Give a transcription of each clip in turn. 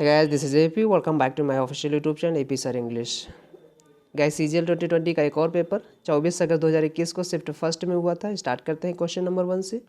Hey guys, this is AP. Welcome back to my official YouTube channel AP Sir English. Guys CGL 2020 का एक और paper 24 अगस्त 2021 को shift first में हुआ था। स्टार्ट करते हैं क्वेश्चन नंबर 1 से।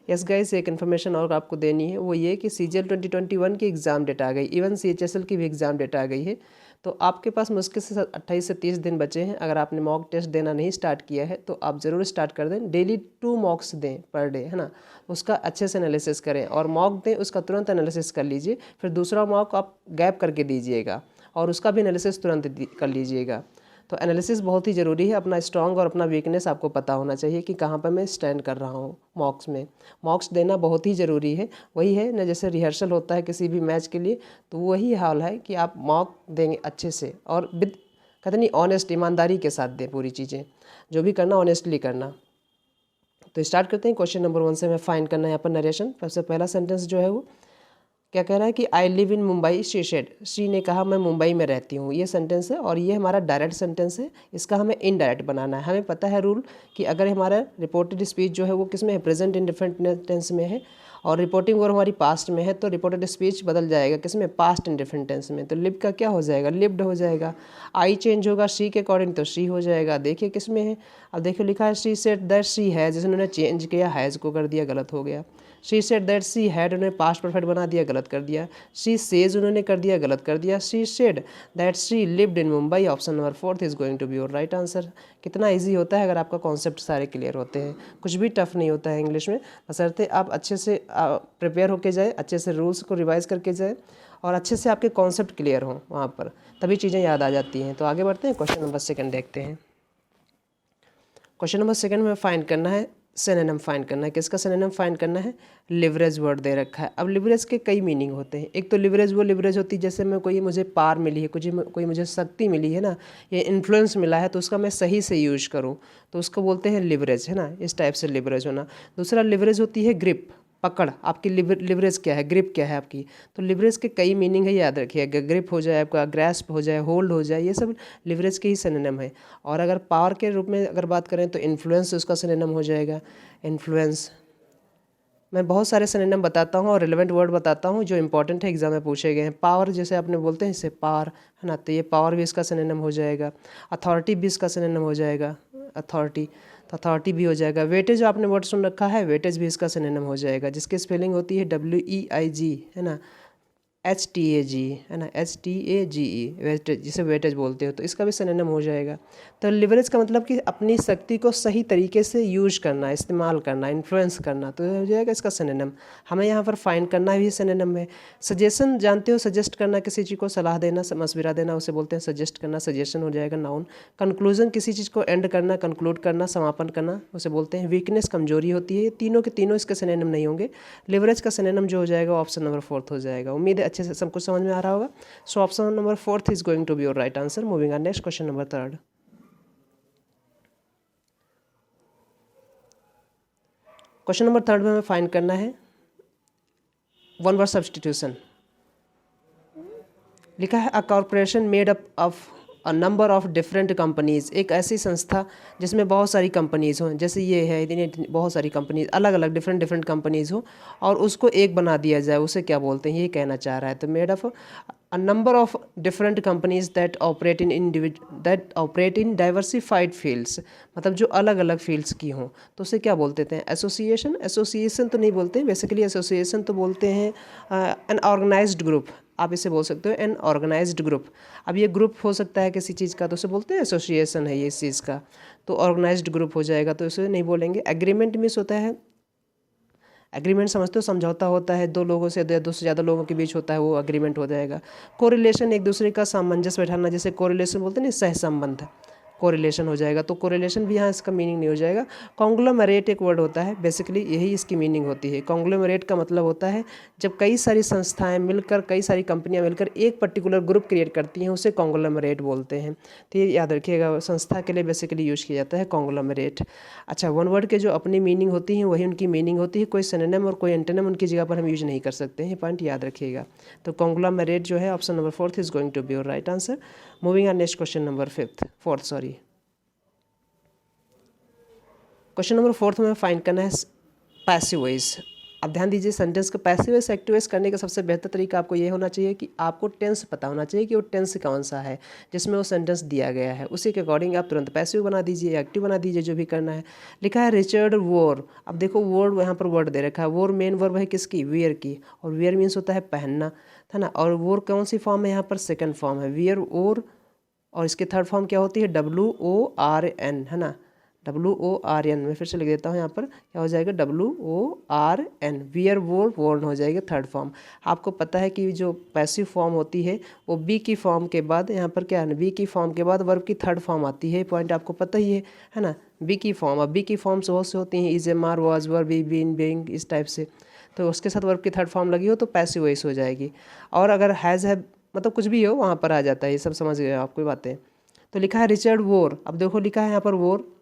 यस गाइस, एक इन्फॉर्मेशन और आपको देनी है, वो ये कि CGL 2021 की एग्ज़ाम डेट आ गई, इवन CHSL की भी एग्ज़ाम डेट आ गई है। तो आपके पास मुश्किल से 28 से 30 दिन बचे हैं। अगर आपने मॉक टेस्ट देना नहीं स्टार्ट किया है तो आप ज़रूर स्टार्ट कर दें। डेली 2 मॉक्स दें पर डे, है ना। उसका अच्छे से एनालिसिस करें और मॉक दें, उसका तुरंत एनालिसिस कर लीजिए। फिर दूसरा मॉक आप गैप करके दीजिएगा और उसका भी एनालिसिस तुरंत कर लीजिएगा। तो एनालिसिस बहुत ही ज़रूरी है। अपना स्ट्रॉन्ग और अपना वीकनेस आपको पता होना चाहिए कि कहाँ पर मैं स्टैंड कर रहा हूँ मॉक्स में। मॉक्स देना बहुत ही ज़रूरी है। वही है ना, जैसे रिहर्सल होता है किसी भी मैच के लिए, तो वही हाल है कि आप मॉक देंगे अच्छे से और विद कहते नहीं ऑनेस्ट, ईमानदारी के साथ दें। पूरी चीज़ें जो भी करना ऑनेस्टली करना। तो स्टार्ट करते हैं क्वेश्चन नंबर 1 से। मैं फाइंड करना है यहाँ पर नरेशन। सबसे पहला सेंटेंस जो है वो क्या कह रहा है कि I live in Mumbai, she said. She ने कहा मैं मुंबई में रहती हूँ। ये सेंटेंस है और ये हमारा डायरेक्ट सेंटेंस है। इसका हमें इनडायरेक्ट बनाना है। हमें पता है रूल कि अगर हमारा रिपोर्टेड स्पीच जो है वो किस में है, प्रेजेंट इंडिफरेंट टेंस में है, और रिपोर्टिंग वर्ब हमारी पास्ट में है, तो रिपोर्टेड स्पीच बदल जाएगा किस में, पास्ट इंडिफरेंट टेंस में। तो लिव का क्या हो जाएगा, लिव्ड हो जाएगा। आई चेंज होगा शी के अकॉर्डिंग, तो शी हो जाएगा। देखिए किस में है, अब देखिए लिखा है she said that she has, जैसे उन्होंने चेंज किया हैज़ को कर दिया, गलत हो गया। She said that she had, उन्होंने पास्ट परफेक्ट बना दिया, गलत कर दिया। शी सेज उन्होंने कर दिया, गलत कर दिया। She said that she lived in Mumbai, option number 4 is going to be your right answer. कितना इजी होता है अगर आपका कॉन्सेप्ट सारे क्लियर होते हैं। कुछ भी टफ नहीं होता है इंग्लिश में, बशर्ते आप अच्छे से प्रिपेयर होके जाए, अच्छे से रूल्स को रिवाइज करके जाए और अच्छे से आपके कॉन्सेप्ट क्लियर हों वहाँ पर, तभी चीज़ें याद आ जाती हैं। तो आगे बढ़ते हैं, क्वेश्चन नंबर 2 देखते हैं। क्वेश्चन नंबर 2 में फाइंड करना है सिनोनिम फाइंड करना है। किसका सिनोनिम फाइंड करना है, लिवरेज वर्ड दे रखा है। अब लिवरेज के कई मीनिंग होते हैं। एक तो लिवरेज वो लिवरेज होती है जैसे मैं कोई मुझे पार मिली है, कोई मुझे शक्ति मिली है ना, ये इन्फ्लुएंस मिला है, तो उसका मैं सही से यूज करूँ तो उसको बोलते हैं लिवरेज, है ना। इस टाइप से लिवरेज होना। दूसरा लिवरेज होती है ग्रिप, पकड़। आपकी लिवरेज क्या है, ग्रिप क्या है आपकी। तो लिवरेज के कई मीनिंग है, याद रखिएगा। ग्रिप हो जाए आपका, ग्रैस्प हो जाए, होल्ड हो जाए, ये सब लिवरेज के ही सिनोनिम है। और अगर पावर के रूप में अगर बात करें तो इन्फ्लुएंस उसका सिनोनिम हो जाएगा, इन्फ्लुएंस। मैं बहुत सारे सिनोनिम बताता हूँ और रिलेवेंट वर्ड बताता हूँ जो इंपॉर्टेंट है, एग्जाम में पूछे गए हैं। पावर जैसे आपने बोलते हैं इससे पावर, है ना, तो ये पावर भी इसका सिनोनिम हो जाएगा। अथॉरिटी भी इसका सिनोनिम हो जाएगा, अथॉरिटी, तो अथॉरिटी भी हो जाएगा। वेटेज आपने वर्ड सुन रखा है, वेटेज भी इसका सिनोनिम हो जाएगा, जिसकी स्पेलिंग होती है WEIG, है ना, HTAG, है ना, HTAGE, वेटेज, जिसे वेटेज बोलते हो, तो इसका भी सिनोनिम हो जाएगा। तो लिवरेज का मतलब कि अपनी शक्ति को सही तरीके से यूज करना, इस्तेमाल करना, इन्फ्लुएंस करना, तो हो जाएगा इसका सिनोनिम। हमें यहाँ पर फाइंड करना भी सिनोनिम है। सजेशन जानते हो, सजेस्ट करना, किसी चीज़ को सलाह देना, मशविरा देना, उसे बोलते हैं सजेस्ट करना, सजेशन हो जाएगा नाउन। कंक्लूजन, किसी चीज़ को एंड करना, कंक्लूड करना, समापन करना, उसे बोलते हैं वीकनेस, कमजोरी होती है। ये तीनों के तीनों इसके सिनोनिम नहीं होंगे। लिवरेज का सिनोनिम जो हो जाएगा ऑप्शन नंबर 4 हो जाएगा। उम्मीद है अच्छे से सब कुछ समझ में आ रहा होगा। So option number 4 is going to be your right answer. Moving on next, question number 3। Question number 3 में हमें फाइंड करना है वन वर्ड सब्सटीट्यूशन। लिखा है अ corporation made up of a number of different companies. एक ऐसी संस्था जिसमें बहुत सारी कंपनीज हों, जैसे ये है, इतनी बहुत सारी कंपनीज, अलग अलग डिफरेंट कंपनीज हो, और उसको एक बना दिया जाए, उसे क्या बोलते हैं, ये कहना चाह रहा है। तो made of a number of different companies that operate in diversified fields, मतलब जो अलग अलग फील्ड्स की हों, तो उसे क्या बोलते हैं, एसोसिएशन। एसोसिएशन तो नहीं बोलते हैं बेसिकली, एसोसिएशन तो बोलते हैं एन ऑर्गेनाइज्ड ग्रुप, आप इसे बोल सकते हो एन ऑर्गेनाइज्ड ग्रुप। अब ये ग्रुप हो सकता है किसी चीज़ का, तो उसे बोलते हैं एसोसिएशन है ये इस चीज़ का, तो ऑर्गेनाइज्ड ग्रुप हो जाएगा, तो इसे नहीं बोलेंगे। एग्रीमेंट मिस होता है, एग्रीमेंट समझते हो, समझौता होता है दो लोगों से, दो से ज़्यादा लोगों के बीच होता है, वो एग्रीमेंट हो जाएगा। कोरिलेशन, एक दूसरे का सामंजस्य बैठाना, जैसे कोरिलेशन बोलते हैं ना, सहसंबंध, कोरिलेशन हो जाएगा। तो कोरिलेशन भी यहाँ इसका मीनिंग नहीं हो जाएगा। कॉन्ग्लोमरेट एक वर्ड होता है, बेसिकली यही इसकी मीनिंग होती है। कॉन्ग्लोमरेट का मतलब होता है जब कई सारी संस्थाएं मिलकर, कई सारी कंपनियां मिलकर एक पर्टिकुलर ग्रुप क्रिएट करती हैं, उसे कॉन्ग्लोमरेट बोलते हैं। तो ये याद रखिएगा, संस्था के लिए बेसिकली यूज किया जाता है कॉन्ग्लोमरेट। अच्छा, वन वर्ड के जो अपनी मीनिंग होती हैं वही उनकी मीनिंग होती है, कोई सिनोनिम और कोई एंटोनिम उनकी जगह पर हम यूज नहीं कर सकते हैं, ये पॉइंट याद रखिएगा। तो कॉन्ग्लोमरेट जो है option number 4 is going to be your right answer. Moving on next, question number 4। Question number 4 में फाइंड करना है पैसिव वॉइस। अब ध्यान दीजिए, सेंटेंस का पैसिव वॉइस एक्टिव वॉइस करने का सबसे बेहतर तरीका आपको ये होना चाहिए कि आपको टेंस पता होना चाहिए कि वो टेंस कौन सा है जिसमें वो सेंटेंस दिया गया है, उसी के अकॉर्डिंग आप तुरंत पैसिव बना दीजिए, एक्टिव बना दीजिए, जो भी करना है। लिखा है रिचर्ड वोर। अब देखो वर्ड, यहाँ पर वर्ड दे रखा है, वोर मेन वर्ब है किसकी, वियर की, और वियर मीन्स होता है पहनना, है ना। और वोर कौन सी फॉर्म है, यहाँ पर सेकंड फॉर्म है वियर ओर, और इसकी थर्ड फॉर्म क्या होती है, WORN, है ना, WORN। मैं फिर से लिख देता हूँ, यहाँ पर क्या हो जाएगा, WORN, वियर वोर वोर्न हो जाएगा थर्ड फॉर्म। आपको पता है कि जो पैसिव फॉर्म होती है वो बी की फॉर्म के बाद, यहाँ पर क्या है, बी की फॉर्म के बाद वर्ब की थर्ड फॉर्म आती है, पॉइंट आपको पता ही है ना। बी की फॉर्म, अब बी की फॉर्म से बहुत से होती हैं, is, am, are, was, were, be, been, being, इस टाइप से, तो उसके साथ वर्ब की थर्ड फॉर्म लगी हो तो पैसिव वॉइस हो जाएगी। और अगर हैज़ है, मतलब कुछ भी हो वहाँ पर आ जाता है, ये सब समझ गए आप कोई बातें। तो लिखा है रिचर्ड वोर। अब देखो लिखा है यहाँ पर वोर,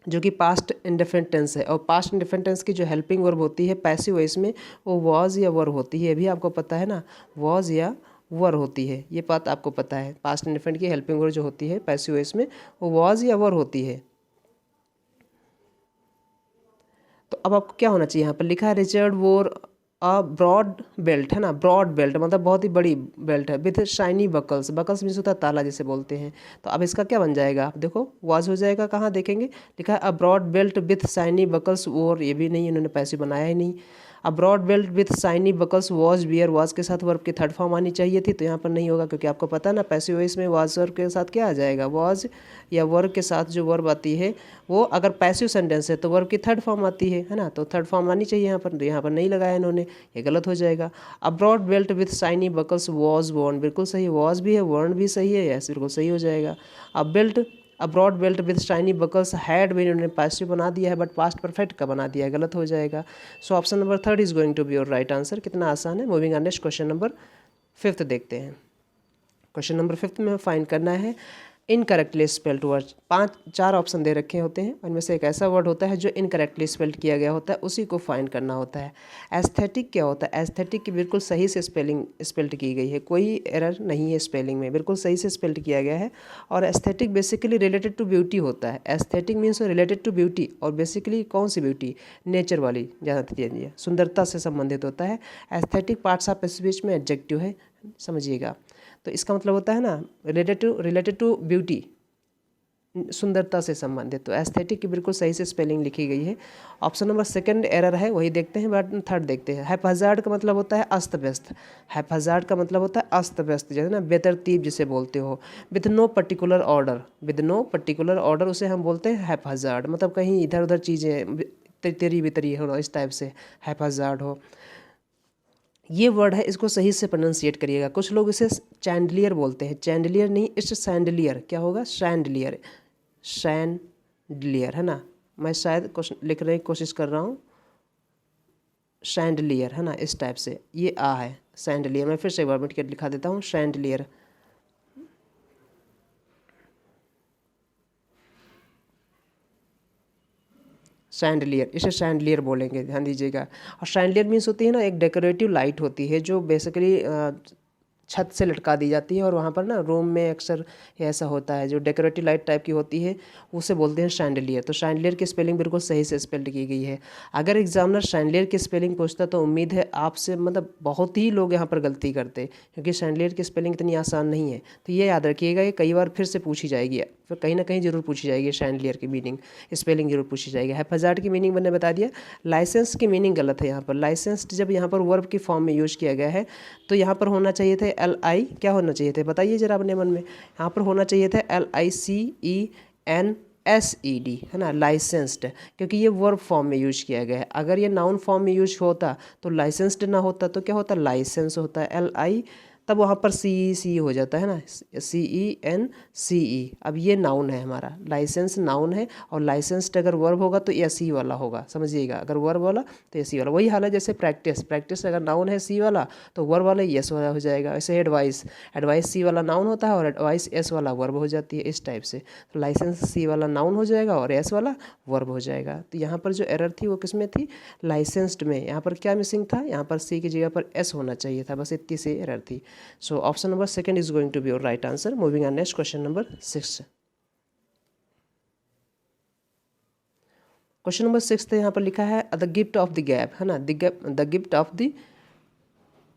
जो कि पास्ट इंडेफिनिट टेंस है, और पास्ट इंडेफिनिट टेंस की जो हेल्पिंग वर्ब होती है पैसिव वॉइस में, वो वॉज या वर होती है, ये भी आपको पता है ना, वॉज या वर होती है, ये बात आपको पता है। पास्ट इंडेफिनिट की हेल्पिंग वर्ब जो होती है पैसिव वॉइस में, वो वॉज या वर होती है। तो अब आपको क्या होना चाहिए, यहाँ पर लिखा है रिचर्ड वोर अ ब्रॉड बेल्ट, है ना, ब्रॉड बेल्ट मतलब बहुत ही बड़ी बेल्ट है, with shiny buckles, buckles means होता है ताला जिसे बोलते हैं। तो अब इसका क्या बन जाएगा, आप देखो वाज हो जाएगा, कहाँ देखेंगे, लिखा है a broad belt with shiny buckles wore, ये भी नहीं, इन्होंने पैसे बनाया ही नहीं। A broad belt with shiny buckles was wear, was के साथ वर्ब की थर्ड फॉर्म आनी चाहिए थी, तो यहाँ पर नहीं होगा, क्योंकि आपको पता है ना पैसिव वॉइस में वाज वर्ब के साथ क्या आ जाएगा, वाज या वर्ब के साथ जो वर्ब आती है वो अगर पैसिव सेंटेंस है तो वर्ब की थर्ड फॉर्म आती है ना, तो थर्ड फॉर्म आनी चाहिए यहाँ पर, तो यहाँ पर नहीं लगाया इन्होंने, ये गलत हो जाएगा। A broad belt with shiny buckles was worn, बिल्कुल सही, वॉज भी है, वर्न भी सही है, यस बिल्कुल सही हो जाएगा। अब belt, a broad belt with shiny buckles had भी इन्होंने पैसिव बना दिया है, बट पास्ट परफेक्ट का बना दिया है, गलत हो जाएगा। So option number third is going to be your right answer. कितना आसान है। Moving on next question number fifth देखते हैं। क्वेश्चन नंबर फिफ्थ में फाइंड करना है इनकरेक्टली स्पेल्ड वर्ड। चार ऑप्शन दे रखे होते हैं, उनमें से एक ऐसा वर्ड होता है जो इनकरेक्टली स्पेल्ड किया गया होता है, उसी को फाइंड करना होता है। एस्थेटिक क्या होता है, एस्थेटिक की बिल्कुल सही से स्पेल्ड की गई है, कोई एरर नहीं है स्पेलिंग में, बिल्कुल सही से स्पेल्ड किया गया है। और aesthetic basically related to beauty होता है, aesthetic means related to beauty, और बेसिकली कौन सी ब्यूटी, नेचर वाली, ज़्यादा सुंदरता से संबंधित होता है। एस्थेटिक पार्ट्स ऑफ स्पीच में एडजेक्टिव है, समझिएगा। तो इसका मतलब होता है ना रिलेटेड टू ब्यूटी, सुंदरता से संबंधित। तो एस्थेटिक की बिल्कुल सही से स्पेलिंग लिखी गई है। ऑप्शन नंबर सेकंड एरर है, वही देखते हैं, बट थर्ड देखते हैं। हैपहज़ार्ड का मतलब होता है अस्त व्यस्त, हैपहज़ार्ड का मतलब होता है अस्त व्यस्त, जैसे ना बेतरतीब जिसे बोलते हो। With no particular order, with no particular order उसे हम बोलते हैं हैपहज़ार्ड, मतलब कहीं इधर उधर चीज़ें तेरी बितरी हो, इस टाइप से हैपहज़ार्ड हो। ये वर्ड है, इसको सही से प्रोनाउंसिएट करिएगा। कुछ लोग इसे चैंडलियर बोलते हैं, चैंडलियर नहीं, इट्स सैंडलियर, क्या होगा, सैंडलियर, सैंडलियर, है ना। मैं शायद लिखने की कोशिश कर रहा हूँ, सैंडलियर, है ना, इस टाइप से ये आ है सैंडलियर। मैं फिर से एक बार मिट के लिखा देता हूँ, सैंडलियर। सैंडलियर, इसे सैंडलियर बोलेंगे, ध्यान दीजिएगा। और सैंडलियर मीन्स होती है ना, एक डेकोरेटिव लाइट होती है जो बेसिकली छत से लटका दी जाती है, और वहाँ पर ना रूम में अक्सर ऐसा होता है, जो डेकोरेटिव लाइट टाइप की होती है उसे बोलते हैं शैंडलियर। तो शैंडलियर की स्पेलिंग बिल्कुल सही से स्पेल्ड की गई है। अगर एग्जामिनर शैंडलियर की स्पेलिंग पूछता तो उम्मीद है आपसे, मतलब बहुत ही लोग यहाँ पर गलती करते, क्योंकि शैंडलियर की स्पेलिंग इतनी आसान नहीं है। तो ये याद रखिएगा, ये कई बार फिर से पूछी जाएगी, फिर कहीं ना कहीं जरूर पूछी जाएगी, शैंडलियर की मीनिंग स्पेलिंग जरूर पूछी जाएगी। हैपहज़ार्ड की मीनिंग मैंने बता दिया। लाइसेंस की मीनिंग गलत है यहाँ पर। लाइसेंस्ड जब यहाँ पर वर्ब की फॉर्म में यूज किया गया है तो यहाँ पर होना चाहिए थे LI, क्या होना चाहिए थे बताइए जरा अपने मन में। यहाँ पर होना चाहिए था LICENSED, है ना, लाइसेंस्ड, क्योंकि ये वर्ब फॉर्म में यूज किया गया है। अगर ये नाउन फॉर्म में यूज होता तो लाइसेंस्ड ना होता, तो क्या होता, लाइसेंस होता है। LI तब वहाँ पर CE हो जाता है ना, CENCE। अब ये नाउन है हमारा, लाइसेंस नाउन है, और लाइसेंस्ड अगर वर्ब होगा तो SE वाला होगा, समझिएगा। अगर वर्ब वाला तो SE वाला। वही हाल है जैसे प्रैक्टिस, प्रैक्टिस अगर नाउन है C वाला तो वर्ब वाला S वाला हो जाएगा। ऐसे एडवाइस, एडवाइस C वाला नाउन होता है और एडवाइस S वाला वर्ब हो जाती है, इस टाइप से। तो लाइसेंस C वाला नाउन हो जाएगा और S वाला वर्ब हो जाएगा। तो यहाँ पर जो एरर थी वो किस में थी, लाइसेंस्ड में। यहाँ पर क्या मिसिंग था, यहाँ पर C की जगह पर S होना चाहिए था, बस इतनी सी एरर थी। So option number second is going to be your right answer. Moving on next question number 6. Question number 6 यहाँ पर लिखा है the gift of the gap, है ना, the gift of the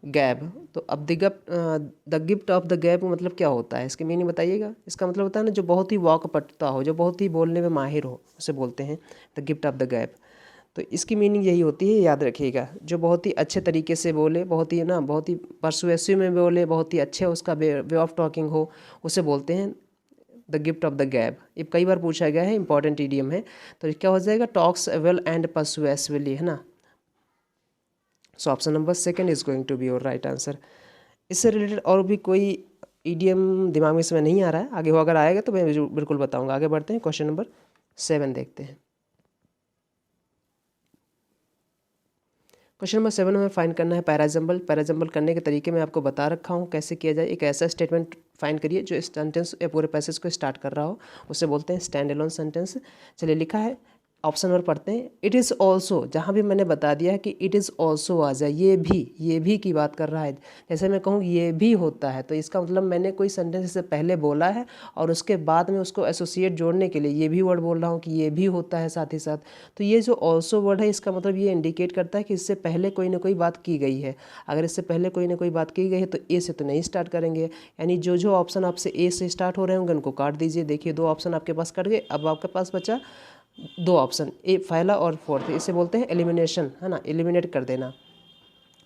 gap. तो अब the gift of the gap मतलब क्या होता है, इसकी मीनिंग बताइएगा। इसका मतलब होता है ना जो बहुत ही वाकपटुता हो, जो बहुत ही बोलने में माहिर हो, उसे बोलते हैं the gift of the gap. तो इसकी मीनिंग यही होती है, याद रखिएगा, जो बहुत ही अच्छे तरीके से बोले, बहुत ही ना, बहुत ही परसुएसिव में बोले, बहुत ही अच्छे उसका वे ऑफ टॉकिंग हो, उसे बोलते हैं the gift of the gap. ये कई बार पूछा गया है, इंपॉर्टेंट इडियम है। तो क्या हो जाएगा, टॉक्स वेल एंड परसुएसिवली, है ना। So option number 2 is going to be your right answer. इससे रिलेटेड और भी कोई इडियम दिमाग में इसमें नहीं आ रहा है, आगे वो अगर आएगा तो मैं बिल्कुल बताऊंगा। आगे बढ़ते हैं, क्वेश्चन नंबर 7 देखते हैं। क्वेश्चन नंबर 7 में फाइंड करना है पैराजम्बल। पैराजम्बल करने के तरीके मैं आपको बता रखा हूँ कैसे किया जाए। एक ऐसा स्टेटमेंट फाइंड करिए जो इस सेंटेंस या पूरे पैसेज को स्टार्ट कर रहा हो, उसे बोलते हैं स्टैंड एलोन सेंटेंस। चलिए लिखा है, ऑप्शन नंबर पढ़ते हैं। इट इज़ ऑल्सो, जहाँ भी मैंने बता दिया है कि इट इज़ ऑल्सो आ जाए, ये भी की बात कर रहा है। जैसे मैं कहूँ ये भी होता है, तो इसका मतलब मैंने कोई सेंटेंस से पहले बोला है और उसके बाद में उसको एसोसिएट जोड़ने के लिए ये भी वर्ड बोल रहा हूँ कि ये भी होता है साथ ही साथ। तो ये जो ऑल्सो वर्ड है, इसका मतलब ये इंडिकेट करता है कि इससे पहले कोई ना कोई बात की गई है। अगर इससे पहले कोई ना कोई बात की गई है तो ए से तो नहीं स्टार्ट करेंगे, यानी जो जो ऑप्शन आपसे ए से स्टार्ट हो रहे होंगे उनको काट दीजिए। देखिए 2 ऑप्शन आपके पास कट गए, अब आपके पास बचा 2 ऑप्शन, ए पहला और फोर्थ। इसे बोलते हैं एलिमिनेशन, है ना, एलिमिनेट कर देना।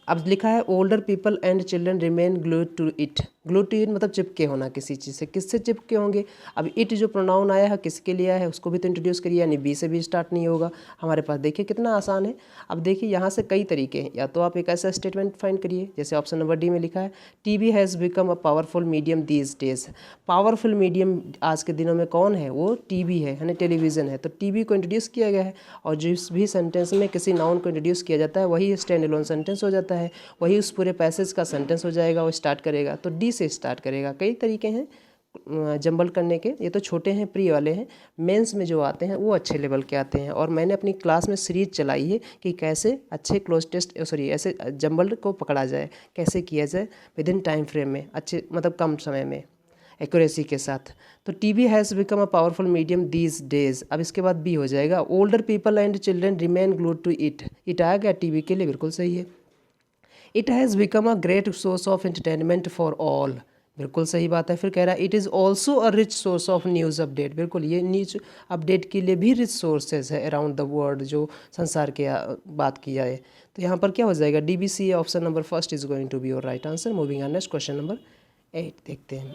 अब लिखा है older people and children remain glued to it. Glued to it मतलब चिपके होना किसी चीज़ से। किससे चिपके होंगे, अब इट जो प्रोनाउन आया है किसके लिए आया है उसको भी तो इंट्रोड्यूस करिए, यानी बी से भी स्टार्ट नहीं होगा हमारे पास। देखिए कितना आसान है। अब देखिए यहाँ से कई तरीके हैं, या तो आप एक ऐसा स्टेटमेंट फाइंड करिए जैसे ऑप्शन नंबर डी में लिखा है TV has become a powerful medium these days. Powerful medium आज के दिनों में कौन है, वो टीवी है ना, टेलीविज़न है। तो टीवी को इंट्रोड्यूस किया गया है, और जिस भी सेंटेंस में किसी नाउन को इंट्रोड्यूस किया जाता है वही स्टैंड एलोन सेंटेंस हो जाता है, वही उस पूरे पैसेज का सेंटेंस हो जाएगा, वो स्टार्ट करेगा। तो डी से स्टार्ट करेगा। कई तरीके हैं जंबल करने के, ये तो छोटे हैं, प्री वाले हैं। मेंस में जो आते हैं वो अच्छे लेवल के आते हैं, और मैंने अपनी क्लास में सीरीज चलाई है कि कैसे अच्छे क्लोज टेस्ट ऐसे जंबल को पकड़ा जाए, कैसे किया जाए विद इन टाइम फ्रेम में, अच्छे मतलब कम समय में, एक्यूरेसी के साथ। तो TV has become a powerful medium these days. अब इसके बाद बी हो जाएगा older people and children remain glued to it. It आ गया टीवी के लिए, बिल्कुल सही है। It has become a great source of entertainment for all, बिल्कुल सही बात है। फिर कह रहा है it is also a rich source of news update, बिल्कुल ये न्यूज अपडेट के लिए भी रिच सोर्सेज है अराउंड द वर्ल्ड, जो संसार के बात की जाए। तो यहाँ पर क्या हो जाएगा, DBC option number first is going to be your right answer. Moving on next question number 8 देखते हैं।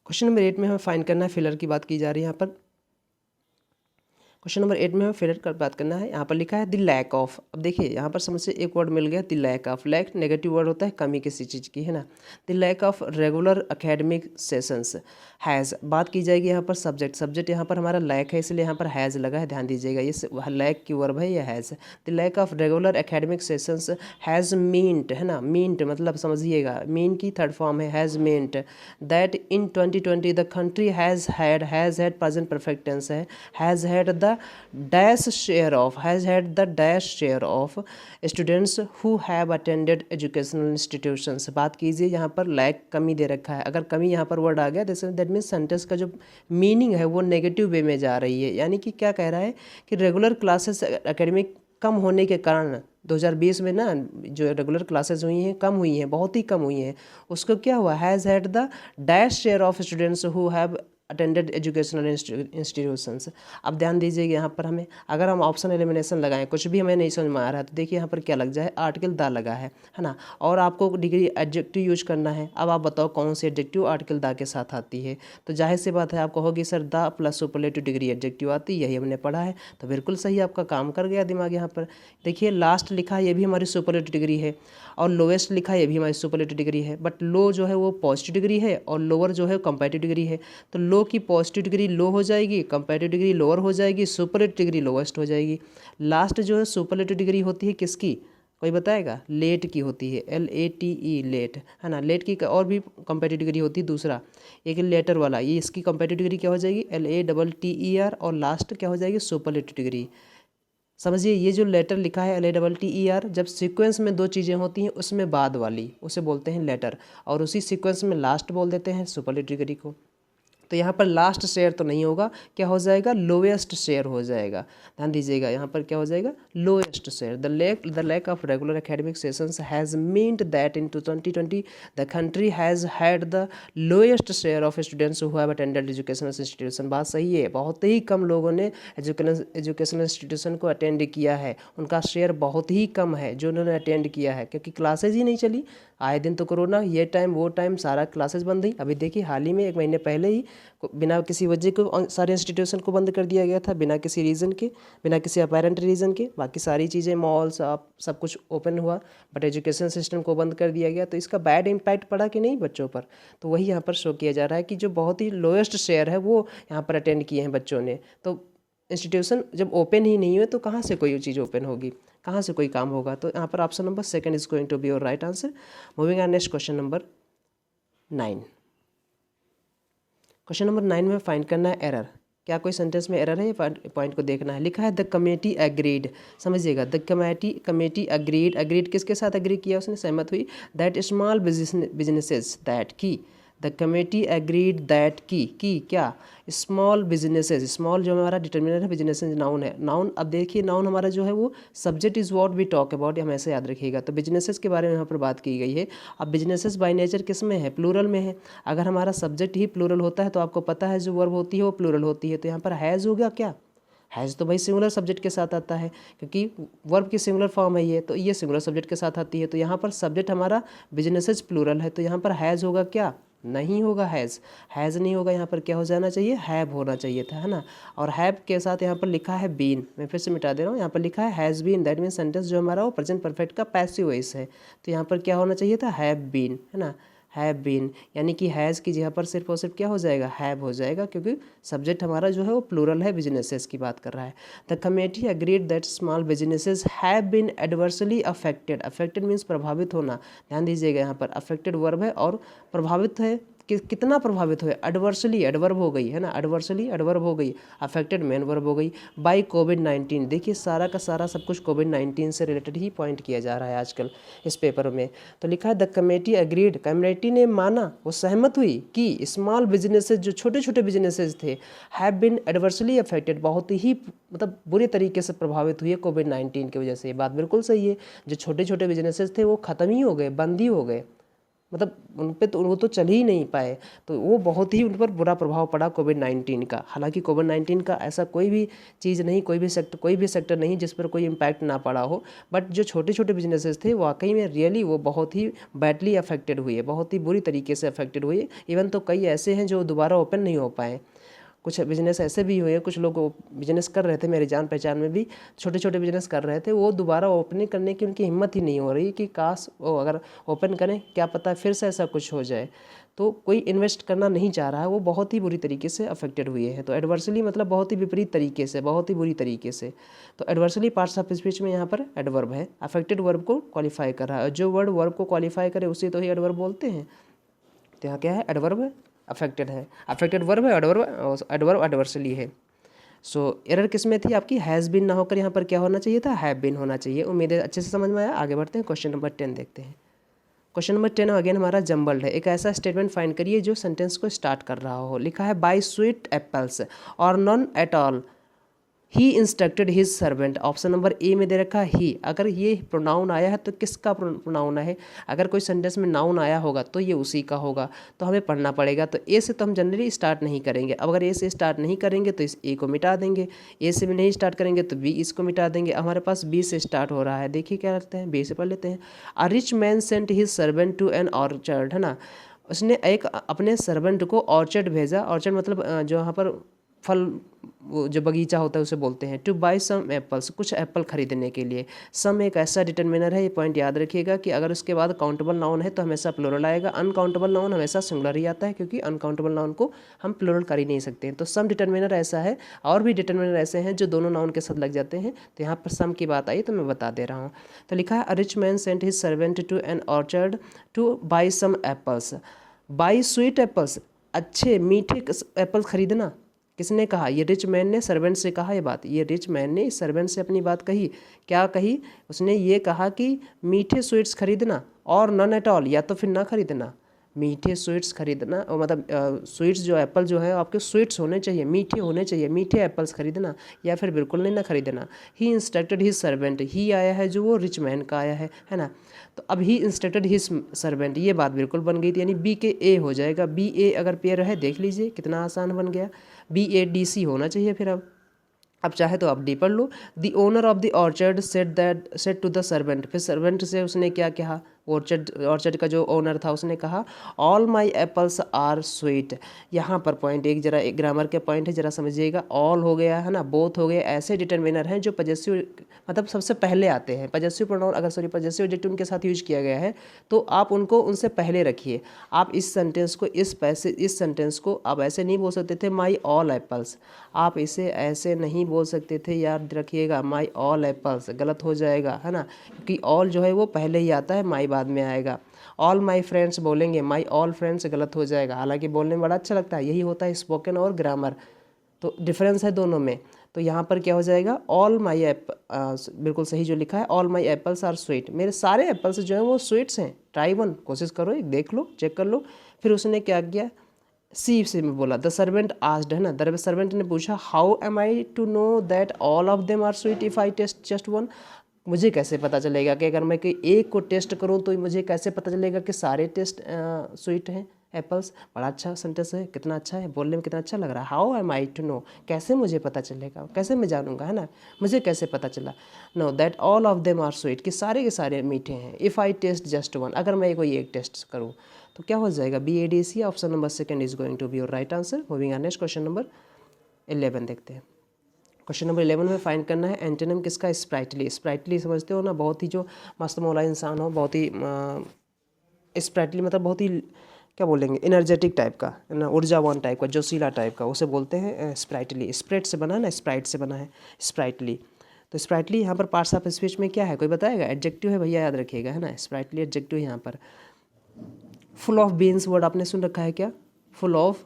क्वेश्चन नंबर 8 में हमें फाइंड करना है, फिलर की बात की जा रही है यहाँ पर। क्वेश्चन नंबर 8 में हमें फिलर का बात करना है। यहाँ पर लिखा है द लैक ऑफ। अब देखिए यहाँ पर समझ से एक वर्ड मिल गया, the lack of. Lack negative word होता है कमी किसी चीज़ की, है ना। The lack of regular academic sessions has, बात की जाएगी यहाँ पर सब्जेक्ट यहाँ पर हमारा लैक है, इसलिए यहाँ पर हैज़ लगा है, ध्यान दीजिएगा। ये लैक की वर्ब है, ये has. The lack of regular academic sessions has meant, है ना, मीन्ट मतलब समझिएगा, मीन की थर्ड फॉर्म है, has meant that in 2020 the country has had present perfect tense है, has had the dash share of, has had the dash share of students who have attended educational institutions। बात कीजिए यहाँ पर lack कमी दे रखा है, अगर कमी यहाँ पर वर्ड आ गया दैट मीन्स सेंटेंस का जो मीनिंग है वो नेगेटिव वे में जा रही है। यानी कि क्या कह रहा है कि रेगुलर क्लासेस एकेडमिक कम होने के कारण 2020 में ना जो रेगुलर क्लासेस हुई हैं कम हुई हैं, बहुत ही कम हुई हैं, उसको क्या हुआ, has had the dash share of students who have attended educational institutions. अब ध्यान दीजिएगा यहाँ पर हमें अगर हम ऑप्शन एलिमिनेशन लगाएं, कुछ भी हमें नहीं समझ में आ रहा है, तो देखिए यहाँ पर क्या लग जाए, आर्टिकल दा लगा है ना, और आपको डिग्री एडजेक्टिव यूज करना है। अब आप बताओ कौन सी एडजेक्टिव आर्टिकल दा के साथ आती है, तो जाहिर सी बात है आप कहोगे सर दा प्लस सुपरलेटिव डिग्री एडजेक्टिव आती है, यही हमने पढ़ा है। तो बिल्कुल सही, आपका काम कर गया दिमाग यहाँ पर। देखिए लास्ट लिखा है ये भी हमारी सुपरलेटिव डिग्री है, और लोवेस्ट लिखा है ये भी हमारी सुपरलेटिव डिग्री है, बट लो जो है वो पॉजिटिव डिग्री है और लोअर जो है कंपैरेटिव डिग्री है। तो लो की पॉजिटिव डिग्री लो हो जाएगी, कंपैरेटिव डिग्री लोअर हो जाएगी, सुपरलेटिव डिग्री लोवेस्ट हो जाएगी। लास्ट जो है सुपरलेटिव डिग्री होती है किसकी, कोई बताएगा, लेट की होती है, LATE लेट, है ना। लेट की और भी कंपैरेटिव डिग्री होती है, दूसरा एक लेटर वाला, ये इसकी कंपैरेटिव डिग्री क्या हो जाएगी, LATTER, और लास्ट क्या हो जाएगी, सुपरलेटिव डिग्री। समझिए ये जो लेटर लिखा है LATTER, जब सीक्वेंस में 2 चीज़ें होती हैं उसमें बाद वाली उसे बोलते हैं लेटर, और उसी सीक्वेंस में लास्ट बोल देते हैं सुपरलेटिव डिग्री को। तो यहाँ पर लास्ट शेयर तो नहीं होगा, क्या हो जाएगा, लोएस्ट शेयर हो जाएगा। ध्यान दीजिएगा यहाँ पर क्या हो जाएगा, lowest share. The lack of regular academic sessions has meant that in 2020 the country has had the lowest share of students who have attended educational institution. बात सही है, बहुत ही कम लोगों ने एजुकेशनल इंस्टीट्यूशन को अटेंड किया है, उनका शेयर बहुत ही कम है जो उन्होंने अटेंड किया है, क्योंकि क्लासेज ही नहीं चली। आए दिन तो कोरोना, ये टाइम वो टाइम, सारा क्लासेस बंद हुई। अभी देखिए हाल ही में 1 महीने पहले ही बिना किसी वजह को सारे इंस्टीट्यूशन को बंद कर दिया गया था, बिना किसी रीज़न के, बिना किसी अपेरेंट रीज़न के। बाकी सारी चीज़ें, मॉल्स सब कुछ ओपन हुआ, बट एजुकेशन सिस्टम को बंद कर दिया गया। तो इसका बैड इम्पैक्ट पड़ा कि नहीं बच्चों पर, तो वही यहाँ पर शो किया जा रहा है कि जो बहुत ही लोएस्ट शेयर है वो यहाँ पर अटेंड किए हैं बच्चों ने। तो इंस्टीट्यूशन जब ओपन ही नहीं हुए तो कहाँ से कोई चीज़ ओपन होगी, कहाँ से कोई काम होगा। तो यहाँ पर option number second is going to be your right answer. Moving on next question number 9। Question number 9 में फाइंड करना है एरर। क्या कोई सेंटेंस में एरर है, पॉइंट को देखना है। लिखा है द कमेटी एग्रीड, समझिएगा, द कमेटी एग्रीड। एग्रीड किसके साथ एग्री किया, उसने सहमत हुई, दैट स्मॉल बिजनेसेस दैट की, द कमेटी एग्रीड दैट की क्या, स्मॉल बिजनेसेस। स्मॉल जो हमारा डिटर्मिनर है, बिजनेसेस नाउन है। नाउन, अब देखिए नाउन हमारा जो है वो subject is what we talk about, हम ऐसे याद रखिएगा। तो बिजनेसेस के बारे में यहाँ पर बात की गई है। अब बिजनेसेस बाय नेचर किस में है, प्लूरल में है। अगर हमारा सब्जेक्ट ही प्लूरल होता है तो आपको पता है जो वर्ब होती है वो प्लूरल होती है। तो यहाँ पर हैज़ हो गया क्या, हैज़ तो भाई सिंगुलर सब्जेक्ट के साथ आता है, क्योंकि वर्ब की सिंगुलर फॉर्म है ये, तो ये सिंगुलर सब्जेक्ट के साथ आती है। तो यहाँ पर सब्जेक्ट हमारा बिजनेसेस प्लूरल है, तो यहाँ पर हैज़ होगा क्या, नहीं होगा, हैज़ नहीं होगा। यहाँ पर क्या हो जाना चाहिए, हैव होना चाहिए था, है ना। और हैव के साथ यहाँ पर लिखा है बीन, मैं फिर से मिटा दे रहा हूँ, यहाँ पर लिखा है has been. That mean sentence जो हमारा वो प्रेजेंट परफेक्ट का पैसिव वॉइस है। तो यहाँ पर क्या होना चाहिए था, हैव बीन, है ना, हैव बीन। यानी कि हैज़ की जगह पर सिर्फ और सिर्फ क्या हो जाएगा, हैव हो जाएगा, क्योंकि सब्जेक्ट हमारा जो है वो प्लूरल है, बिजनेसेस की बात कर रहा है। The committee agreed that small businesses have been adversely affected. Affected means प्रभावित होना। ध्यान दीजिएगा यहाँ पर अफेक्टेड वर्ब है और प्रभावित है कितना प्रभावित हुए, एडवर्सली एडवर्ब हो गई, है ना, एडवर्सली एडवर्ब हो गई, अफेक्टेड मेन वर्ब हो गई, बाय कोविड-19। देखिए सारा का सारा सब कुछ कोविड-19 से रिलेटेड ही पॉइंट किया जा रहा है आजकल इस पेपर में। तो लिखा है द कमेटी एग्रीड, कमेटी ने माना, वो सहमत हुई कि स्मॉल बिजनेसेस, जो छोटे छोटे बिजनेसेस थे, हैव बिन एडवर्सली अफेक्टेड, बहुत ही मतलब बुरे तरीके से प्रभावित हुए कोविड-19 की वजह से। ये बात बिल्कुल सही है, जो छोटे छोटे बिजनेसेस थे वो ख़त्म ही हो गए, बंद ही हो गए, मतलब उन पे तो वो तो चल ही नहीं पाए। तो वो बहुत ही उन पर बुरा प्रभाव पड़ा कोविड-19 का। हालांकि कोविड-19 का ऐसा कोई भी चीज़ नहीं, कोई भी सेक्टर नहीं जिस पर कोई इम्पैक्ट ना पड़ा हो, बट जो छोटे छोटे बिजनेसेस थे वाकई में रियली वो बहुत ही बैडली अफेक्टेड हुए, बहुत ही बुरी तरीके से अफेक्टेड हुए। इवन तो कई ऐसे हैं जो दोबारा ओपन नहीं हो पाए। कुछ बिजनेस ऐसे भी हुए, कुछ लोग बिजनेस कर रहे थे, मेरे जान पहचान में भी छोटे छोटे बिजनेस कर रहे थे, वो दोबारा ओपनिंग करने की उनकी हिम्मत ही नहीं हो रही कि काश वो अगर ओपन करें, क्या पता फिर से ऐसा कुछ हो जाए। तो कोई इन्वेस्ट करना नहीं चाह रहा है, वो बहुत ही बुरी तरीके से अफेक्टेड हुए हैं। तो एडवर्सली मतलब बहुत ही विपरीत तरीके से, बहुत ही बुरी तरीके से। तो एडवर्सली पार्ट्स ऑफ स्पीच में यहाँ पर एडवर्ब है, अफेक्टेड वर्ब को क्वालिफाई कर रहा है। जो वर्ड वर्ब को क्वालिफाई करे उसी तो ही एडवर्ब बोलते हैं। तो यहाँ क्या है, एडवर्ब है, अफेक्टेड है, अफेक्टेड वर्ब है, एडवर्ब एडवर्सली है। सो एरर किस में थी आपकी, हैज़ बीन ना होकर यहाँ पर क्या होना चाहिए था, हैव बीन होना चाहिए। उम्मीद है अच्छे से समझ में आया। आगे बढ़ते हैं, क्वेश्चन नंबर 10 देखते हैं। क्वेश्चन नंबर 10 अगेन हमारा जम्बल्ड है। एक ऐसा स्टेटमेंट फाइंड करिए जो सेंटेंस को स्टार्ट कर रहा हो। लिखा है बाय स्वीट एप्पल्स और non at all he instructed his servant. Option number A में दे रखा है ही। अगर ये प्रोनाउन आया है तो किसका प्रोनाउन है, अगर कोई सेंटेंस में नाउन आया होगा तो ये उसी का होगा, तो हमें पढ़ना पड़ेगा। तो ए से तो हम जनरली स्टार्ट नहीं करेंगे। अब अगर ए से स्टार्ट नहीं करेंगे तो इस ए को मिटा देंगे, ए से भी नहीं स्टार्ट करेंगे तो बी इसको मिटा देंगे। हमारे पास बी से स्टार्ट हो रहा है, देखिए क्या करते हैं, बी से पढ़ लेते हैं। A rich man sent his servant to an orchard, है ना, उसने एक अपने सर्वेंट को ऑर्चर्ड भेजा। ऑर्चर्ड मतलब जो यहाँ पर फल, वो जो बगीचा होता है उसे बोलते हैं। टू बाई सम एप्पल्स, कुछ एप्पल खरीदने के लिए। सम एक ऐसा डिटर्मिनर है, ये पॉइंट याद रखिएगा कि अगर उसके बाद काउंटेबल नाउन है तो हमेशा प्लूरल आएगा, अनकाउंटेबल नाउन हमेशा सिंगुलर ही आता है, क्योंकि अनकाउंटेबल नाउन को हम प्लूरल कर ही नहीं सकते हैं। तो सम डिटर्मिनर ऐसा है, और भी डिटर्मिनर ऐसे हैं जो दोनों नाउन के साथ लग जाते हैं। तो यहाँ पर सम की बात आई तो मैं बता दे रहा हूँ। तो लिखा है a rich man sent his servant to an orchard to buy some apples. Buy sweet apples, अच्छे मीठे एप्पल खरीदना। किसने कहा, ये रिच मैन ने सर्वेंट से कहा ये बात। ये रिच मैन ने सर्वेंट से अपनी बात कही। क्या कही उसने, ये कहा कि मीठे स्वीट्स खरीदना, और नॉन एट ऑल, या तो फिर ना खरीदना। मीठे स्वीट्स खरीदना, और मतलब स्वीट्स जो एप्पल जो है आपके स्वीट्स होने चाहिए, मीठे होने चाहिए, मीठे एप्पल्स खरीदना, या फिर बिल्कुल नहीं ना खरीदना। ही इंस्ट्रक्टेड हिज सर्वेंट, ही आया है जो वो रिच मैन का आया है ना। तो अब ही इंस्ट्रक्टेड हिज सर्वेंट, ये बात बिल्कुल बन गई थी, यानी बी के ए हो जाएगा। बी ए अगर पेयर है, देख लीजिए कितना आसान बन गया। बी ए डी सी होना चाहिए फिर। अब चाहे तो आप डी पढ़ लो। The owner of the orchard said to the servant, फिर सर्वेंट से उसने क्या कहा, ऑर्चर्ड का जो ओनर था उसने कहा all my apples are sweet. यहाँ पर पॉइंट एक, जरा एक ग्रामर के पॉइंट है, जरा समझिएगा। ऑल हो गया है ना, बोथ हो गए, ऐसे डिटर्मिनर हैं जो पजेसिव मतलब सबसे पहले आते हैं। पजेसिव प्रोनाउन अगर सॉरी पजेसिव एडजेक्टिव उनके साथ यूज किया गया है तो आप उनको उनसे पहले रखिए। आप इस सेंटेंस को इस सेंटेंस को आप ऐसे नहीं बोल सकते थे माई ऑल एप्पल्स, आप इसे ऐसे नहीं बोल सकते थे, याद रखिएगा। माई ऑल एप्पल्स गलत हो जाएगा, है ना, क्योंकि ऑल जो है वो पहले ही आता है, माई बाद में आएगा। ऑल माई फ्रेंड्स बोलेंगे, माई ऑल फ्रेंड्स गलत हो जाएगा, हालांकि बोलने में बड़ा अच्छा लगता है। यही होता है स्पोकन और ग्रामर, तो डिफरेंस है दोनों में। तो यहाँ पर क्या हो जाएगा, ऑल माई बिल्कुल सही जो लिखा है, all my apples are sweet, मेरे सारे एप्पल्स जो हैं वो स्वीट्स हैं। ट्राई वन, कोशिश करो, एक देख लो, चेक कर लो। फिर उसने क्या किया, सी से में बोला द सर्वेंट आस्क्ड, है ना, द सर्वेंट ने पूछा how am I to know that all of them are sweet if I taste just one, मुझे कैसे पता चलेगा कि अगर मैं कोई एक को टेस्ट करूं तो मुझे कैसे पता चलेगा कि सारे टेस्ट स्वीट हैं एप्पल्स। बड़ा अच्छा सेंटेंस है, कितना अच्छा है, बोलने में कितना अच्छा लग रहा है। How am I to know, कैसे मुझे पता चलेगा, कैसे मैं जानूंगा, है ना, मुझे कैसे पता चला। Know that all of them are sweet, कि सारे के सारे मीठे हैं। If I taste just one, अगर मैं कोई एक टेस्ट करूँ तो क्या हो जाएगा, B A D C. Option number second is going to be your right answer. Moving on next question number 11 देखते हैं। क्वेश्चन नंबर 11 में फाइंड करना है एंटोनिम किसका, स्प्राइटली। स्प्राइटली समझते हो ना, बहुत ही जो मस्त मौला इंसान हो, बहुत ही स्प्राइटली मतलब बहुत ही क्या बोलेंगे, एनर्जेटिक टाइप का, है ना, ऊर्जावान टाइप का, जोशीला टाइप का, उसे बोलते हैं स्प्राइटली। स्प्रेड से बना है ना, स्प्राइट से बना है स्प्राइटली। तो स्प्राइटली यहाँ पर पार्ट्स ऑफ स्पीच में क्या है, कोई बताएगा। एडजेक्टिव है भैया, याद रखिएगा, है ना, स्प्राइटली एडजेक्टिव यहाँ पर। फुल ऑफ बीन्स वर्ड आपने सुन रखा है क्या, फुल ऑफ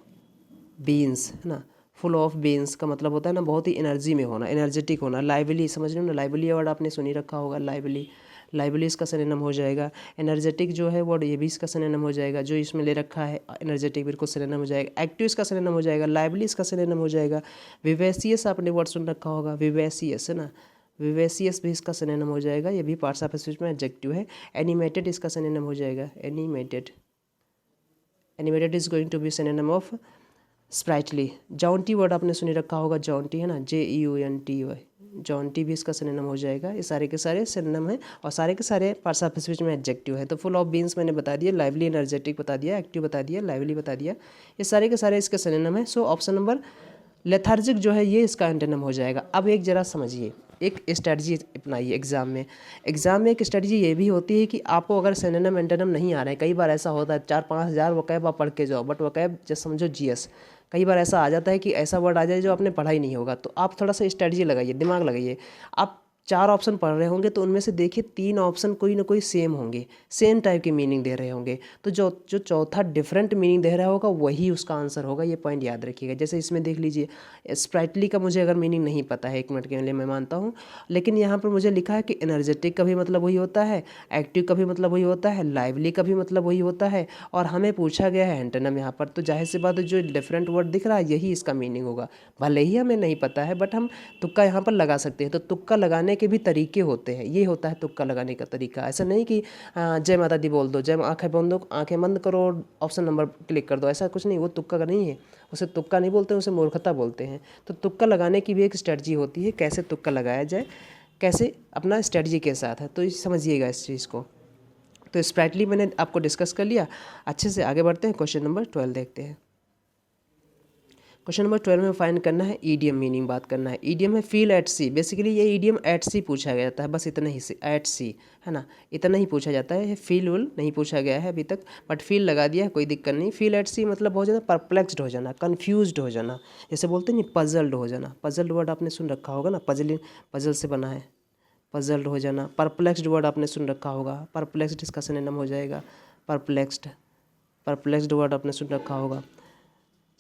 बीन्स, है ना, फुल ऑफ बीन्स का मतलब होता है ना बहुत ही एनर्जी में होना, एनर्जेटिक होना। लाइवली समझ रहे हो ना, लाइवली वर्ड आपने सुनी रखा होगा, लाइवली, लाइवली इसका सिनोनिम हो जाएगा। एनर्जेटिक जो है वर्ड, ये भी इसका सिनोनिम हो जाएगा, जो इसमें ले रखा है एनर्जेटिक बिल्कुल सिनोनिम हो जाएगा। एक्टिव इसका सिनोनिम हो जाएगा, लाइवली इसका सिनोनिम हो जाएगा। विवेसियस आपने वर्ड सुन रखा होगा, विवेसियस, है ना, विवेसियस भी इसका सिनोनिम हो जाएगा, ये भी पार्ट्स ऑफ स्पीच में एडजेक्टिव है। एनिमेटेड इसका सिनोनिम हो जाएगा, animated, animated is going to be synonym of sprightly. Jaunty word आपने सुनी रखा होगा, जॉन्टी, है ना, JEONTY, जॉन्टी भी इसका सिनोनिम हो जाएगा। ये सारे के सारे सिनोनिम हैं और सारे के सारे पार्ट्स ऑफ स्पीच में एडजेक्टिव है। तो फुल ऑफ बीन्स मैंने बता दिया, लाइवली एनर्जेटिक बता दिया, एक्टिव बता दिया, लाइवली बता दिया, ये सारे के सारे इसके सिनोनिम है। सो ऑप्शन नंबर लेथार्जिक जो है ये इसका एंटोनिम हो जाएगा। अब एक जरा समझिए, एक स्ट्रेटजी अपनाइए एग्जाम में। एग्जाम में एक स्ट्रेटजी ये भी होती है कि आपको अगर सिनोनिम एंटोनिम नहीं आ रहे हैं, कई बार ऐसा होता है 4-5 हज़ार वोकैब आप पढ़ के जाओ, बट वोकैब जैसे समझो GS, कई बार ऐसा आ जाता है कि ऐसा वर्ड आ जाए जो आपने पढ़ा ही नहीं होगा। तो आप थोड़ा सा स्ट्रेटजी लगाइए, दिमाग लगाइए। आप 4 ऑप्शन पढ़ रहे होंगे तो उनमें से देखिए 3 ऑप्शन कोई ना कोई सेम होंगे, सेम टाइप की मीनिंग दे रहे होंगे। तो जो चौथा डिफरेंट मीनिंग दे रहा होगा वही उसका आंसर होगा, ये पॉइंट याद रखिएगा। जैसे इसमें देख लीजिए, स्प्राइटली का मुझे अगर मीनिंग नहीं पता है, 1 मिनट के लिए मैं मानता हूँ, लेकिन यहाँ पर मुझे लिखा है कि एनर्जेटिक का भी मतलब वही होता है, एक्टिव का भी मतलब वही होता है, लाइवली का भी मतलब वही होता है, और हमें पूछा गया है एंटोनिम यहाँ पर। तो जाहिर सी बात है जो डिफरेंट वर्ड दिख रहा है यही इसका मीनिंग होगा। भले ही हमें नहीं पता है बट हम तुक्का यहाँ पर लगा सकते हैं। तो तुक्का लगाने के भी तरीके होते हैं, ये होता है तुक्का लगाने का तरीका। ऐसा नहीं कि जय माता दी बोल दो, जय आंखें बंद दो, आंखें बंद करो और ऑप्शन नंबर क्लिक कर दो, ऐसा कुछ नहीं, वो तुक्का का नहीं है, उसे तुक्का नहीं बोलते, उसे मूर्खता बोलते हैं। तो तुक्का लगाने की भी एक स्ट्रेटजी होती है, कैसे तुक्का लगाया जाए, कैसे अपना स्ट्रेटजी के साथ है, तो समझिएगा इस चीज़ को। तो स्प्राइटली मैंने आपको डिस्कस कर लिया, अच्छे से आगे बढ़ते हैं। क्वेश्चन नंबर 12 देखते हैं। क्वेश्चन नंबर 12 में फाइंड करना है ईडियम मीनिंग, बात करना है। ईडियम है फील एट सी, बेसिकली ये ईडियम एट सी पूछा गया जाता है, बस इतना ही, एट सी, है ना, इतना ही पूछा जाता है। फील विल नहीं पूछा गया है अभी तक, बट फील लगा दिया है, कोई दिक्कत नहीं। फील एट सी मतलब बहुत ज़्यादा परप्लेक्स्ड हो जाना, कन्फ्यूज्ड हो जाना, जैसे बोलते नहीं पजल्ड हो जाना। पजल्ड वर्ड आपने सुन रखा होगा ना, पजल से बना है, पजल्ड हो जाना। परप्लेक्स्ड वर्ड आपने सुन रखा होगा, परप्लेक्स्ड इसका सिनोनिम हो जाएगा, परप्लेक्स्ड। परप्लेक्स्ड वर्ड आपने सुन रखा होगा।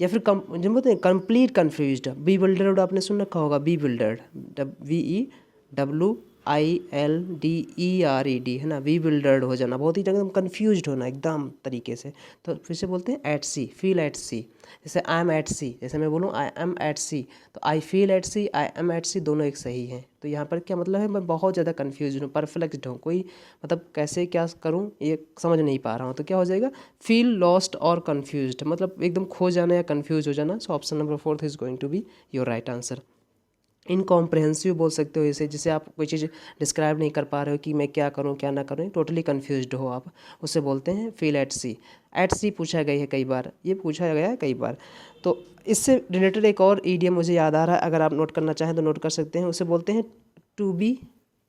या फिर जब बोलते हैं कंप्लीट कन्फ्यूज्ड, बी बिल्डर्ड आपने सुन रखा होगा, बी बिल्डर्ड, VEWWERD WILDERED है ना, bewildered हो जाना, बहुत ही एकदम कन्फ्यूज्ड होना एकदम तरीके से। तो फिर से बोलते हैं एट सी, फील एट सी। जैसे आई एम एट सी, जैसे मैं बोलूँ आई एम एट सी, तो I feel at sea, I am at sea दोनों एक सही हैं। तो यहाँ पर क्या मतलब है, मैं बहुत ज़्यादा कन्फ्यूज हूँ, परफ्लेक्स्ड हूँ, कोई मतलब कैसे क्या करूँ ये समझ नहीं पा रहा हूँ। तो क्या हो जाएगा, फील लॉस्ट और कन्फ्यूज्ड, मतलब एकदम खो जाना या कन्फ्यूज हो जाना। So option number 4 is going to be your right answer. Incomprehensive बोल सकते हो इसे, जिसे आप कोई चीज़ डिस्क्राइब नहीं कर पा रहे हो कि मैं क्या करूं क्या ना करूं, टोटली कन्फ्यूज्ड हो आप, उसे बोलते हैं फील एट सी। एट सी पूछा गया है कई बार, ये पूछा गया है कई बार। तो इससे रिलेटेड एक और ईडियम मुझे याद आ रहा है, अगर आप नोट करना चाहें तो नोट कर सकते हैं। उसे बोलते हैं टू बी,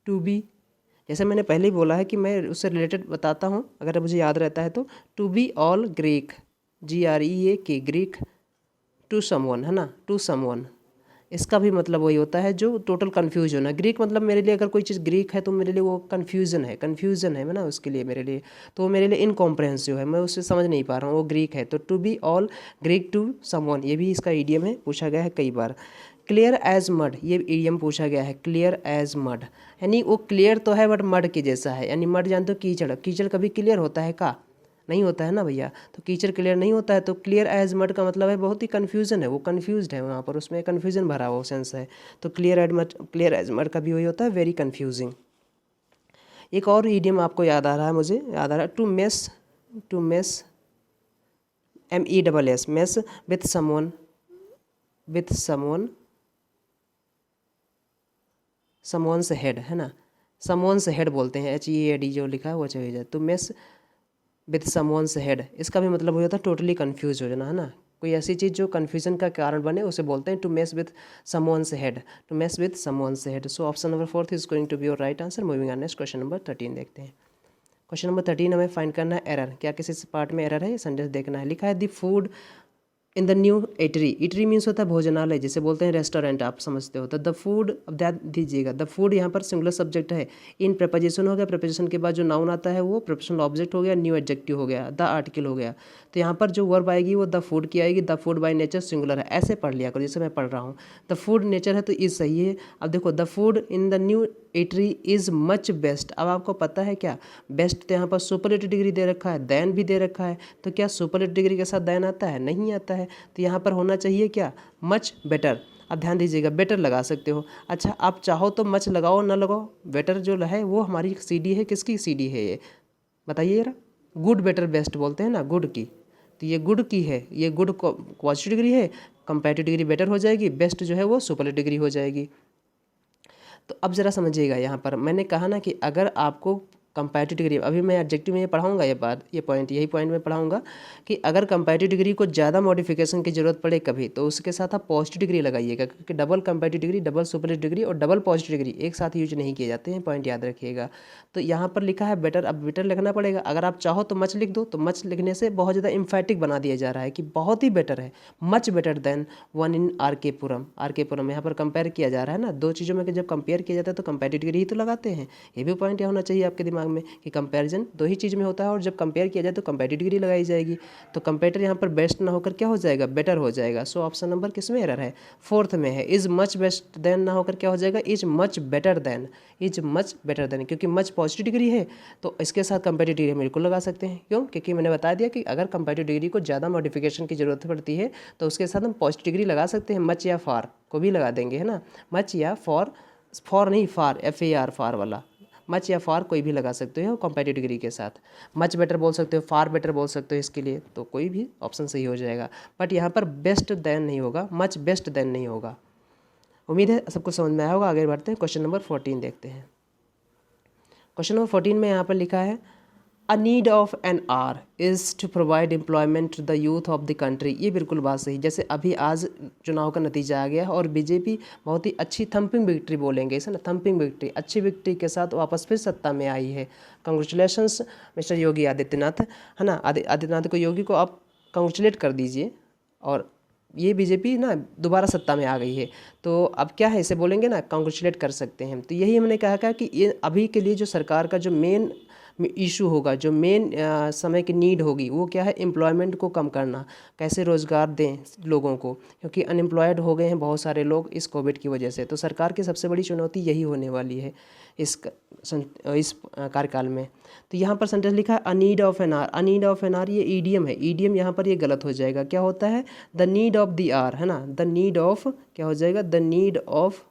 टू बी। जैसे मैंने पहले ही बोला है कि मैं उससे रिलेटेड बताता हूँ, अगर मुझे याद रहता है तो। To be all Greek, GREAK, Greek, to someone है ना, टू समवन, इसका भी मतलब वही होता है जो टोटल कन्फ्यूज होना। ग्रीक मतलब मेरे लिए अगर कोई चीज़ ग्रीक है तो मेरे लिए वो कन्फ्यूज़न है ना उसके लिए, मेरे लिए तो वो मेरे लिए इनकॉम्प्रहेंसिव है, मैं उससे समझ नहीं पा रहा हूँ, वो ग्रीक है। तो to be all Greek to someone, ये भी इसका ईडियम है, पूछा गया है कई बार। क्लियर एज मड, ये ईडियम पूछा गया है, क्लियर एज मड, यानी वो क्लियर तो है बट मड के जैसा है। यानी मड जानते हो, कीचड़, कीचड़ कभी क्लियर होता है का, नहीं होता है ना भैया। तो कीचड़ क्लियर नहीं होता है, तो क्लियर एज मड का मतलब है बहुत ही कन्फ्यूजन है, वो कन्फ्यूज्ड है वहाँ पर, उसमें कन्फ्यूजन भरा हुआ सेंस है। तो क्लियर एज मड का भी वही होता है, वेरी कन्फ्यूजिंग। एक और ईडियम आपको याद आ रहा है, मुझे याद आ रहा है, to mess, to mess, MESS, mess with someone, with someone, someone से हेड है ना, समवन से हेड बोलते हैं, HEAD जो लिखा है वो चाहिए जाए। तो मेस विथ समवन्स हेड, इसका भी मतलब हो जाता है टोटली कन्फ्यूज हो जाना है ना, कोई ऐसी चीज़ जो कन्फ्यूजन का कारण बने उसे बोलते हैं to mess with someone's head, to mess with someone's head. So option number 4 is going to be your right answer. Moving on next, question number 13 देखते हैं। क्वेश्चन नंबर 13 हमें फाइंड करना है एरर, क्या किसी पार्ट में एरर है, ये सेंटेंस देखना है। लिखा है the food in the new eatery, eatery means होता है भोजनालय, जिसे बोलते हैं रेस्टोरेंट, आप समझते हो। तो द फूड, अब ध्यान दीजिएगा, द फूड यहाँ पर सिंगुलर सब्जेक्ट है, इन प्रपोजिशन हो गया, प्रपोजिशन के बाद जो नाउन आता है वो प्रोपोजिशनल ऑब्जेक्ट हो गया, न्यू एडजेक्टिव हो गया, द आर्टिकल हो गया। तो यहाँ पर जो वर्ब आएगी वो द फूड की आएगी, the food by nature singular है, ऐसे पढ़ लिया करो जैसे मैं पढ़ रहा हूँ। द फूड नेचर है तो इज सही है। अब देखो, the food in the new eatery is much best, अब आपको पता है क्या, बेस्ट तो यहाँ पर सुपरलेटिव डिग्री दे रखा है, देन भी दे रखा है, तो क्या सुपरलेटिव डिग्री के साथ देन आता है, नहीं आता है। तो यहाँ पर होना चाहिए क्या, मच बेटर। अब ध्यान दीजिएगा, बेटर लगा सकते हो। अच्छा, आप चाहो तो मच लगाओ, ना लगाओ, बेटर जो है वो हमारी CD है, किसकी CD है ये बताइए जरा। गुड, बेटर, बेस्ट बोलते हैं ना, गुड की, तो ये गुड की है, ये गुड पॉजिटिव डिग्री है, कंपैरेटिव डिग्री बेटर हो जाएगी, बेस्ट जो है वो सुपरलेटिव डिग्री हो जाएगी। तो अब ज़रा समझिएगा, यहाँ पर मैंने कहा ना कि अगर आपको कंपैरेटिव डिग्री, अभी मैं एडजेक्टिव में ये पढ़ाऊंगा, ये बात, ये पॉइंट, यही पॉइंट मैं पढ़ाऊंगा कि अगर कंपैरेटिव डिग्री को ज़्यादा मॉडिफिकेशन की जरूरत पड़े कभी, तो उसके साथ आप पॉजिटिव डिग्री लगाइएगा, क्योंकि double comparative degree, double superlative degree और डबल पॉजिटिव डिग्री एक साथ यूज नहीं किए जाते हैं, पॉइंट याद रखिएगा। तो यहाँ पर लिखा है बेटर, अब बेटर लिखना पड़ेगा। अगर आप चाहो तो मच लिख दो, तो मच लिखने से बहुत ज़्यादा इम्फैटिक बना दिया जा रहा है कि बहुत ही बेटर है, much better than one in RK Puram. RK पुरम यहाँ पर कंपेयर किया जा रहा है ना, दो चीज़ों में जब कंपेयर किया जाता है तो कंपैरेटिव डिग्री ही तो लगाते हैं। ये भी पॉइंट होना चाहिए आपके दिमाग में कि कंपैरिजन दो ही चीज़ में होता है, और जब कंपेयर किया जाए तो कंपैरेटिव डिग्री लगाई जाएगी। तो कंपेरेटर यहाँ पर बेस्ट ना होकर क्या हो जाएगा, बेटर हो जाएगा। सो ऑप्शन नंबर किस में एरर है, 4th में है। इज मच बेस्ट देन ना होकर क्या हो जाएगा, is much better than, is much better than, क्योंकि मच पॉजिटिव डिग्री है तो इसके साथ कंपैरेटिव डिग्री बिल्कुल लगा सकते हैं। क्यों, क्योंकि मैंने बता दिया कि अगर कंपैरेटिव डिग्री को ज़्यादा मॉडिफिकेशन की जरूरत पड़ती है तो उसके साथ हम पॉजिटिव डिग्री लगा सकते हैं, मच या फार को भी लगा देंगे, है ना। मच या फॉर, फॉर नहीं फार, FAR, फार वाला, मच या फार कोई भी लगा सकते हो कंपैरेटिव डिग्री के साथ। मच बेटर बोल सकते हो, फार बेटर बोल सकते हो, इसके लिए तो कोई भी ऑप्शन सही हो जाएगा। बट यहाँ पर बेस्ट देन नहीं होगा, मच बेस्ट देन नहीं होगा। उम्मीद है सबको समझ में आया होगा। आगे बढ़ते हैं, क्वेश्चन नंबर 14 देखते हैं। क्वेश्चन नंबर 14 में यहाँ पर लिखा है a need of an hour is to provide employment to the youth of the country. ये बिल्कुल बात सही, जैसे अभी आज चुनाव का नतीजा आ गया और बीजेपी बहुत ही अच्छी थम्पिंग विक्ट्री बोलेंगे इसे ना, थम्पिंग विक्ट्री, अच्छी विक्ट्री के साथ वापस फिर सत्ता में आई है। कंग्रेचुलेशंस मिस्टर योगी आदित्यनाथ, है ना। आदित्यनाथ को, योगी को आप कंग्रेचुलेट कर दीजिए, और ये बीजेपी ना दोबारा सत्ता में आ गई है। तो अब क्या है, इसे बोलेंगे ना, कांग्रेचुलेट कर सकते हैं। तो यही हमने कहा कि ये अभी के लिए जो सरकार का जो इशू होगा, जो मेन समय की नीड होगी वो क्या है, एम्प्लॉयमेंट को कम करना, कैसे रोज़गार दें लोगों को, क्योंकि अनएम्प्लॉयड हो गए हैं बहुत सारे लोग इस कोविड की वजह से। तो सरकार की सबसे बड़ी चुनौती यही होने वाली है इस कार्यकाल में। तो यहाँ पर सेंटेंस लिखा है a need of an hour. A need of an hour ये ईडीएम है, ईडीएम यहाँ पर ये गलत हो जाएगा। क्या होता है, the need of the hour, है ना, द नीड ऑफ, क्या हो जाएगा, the need of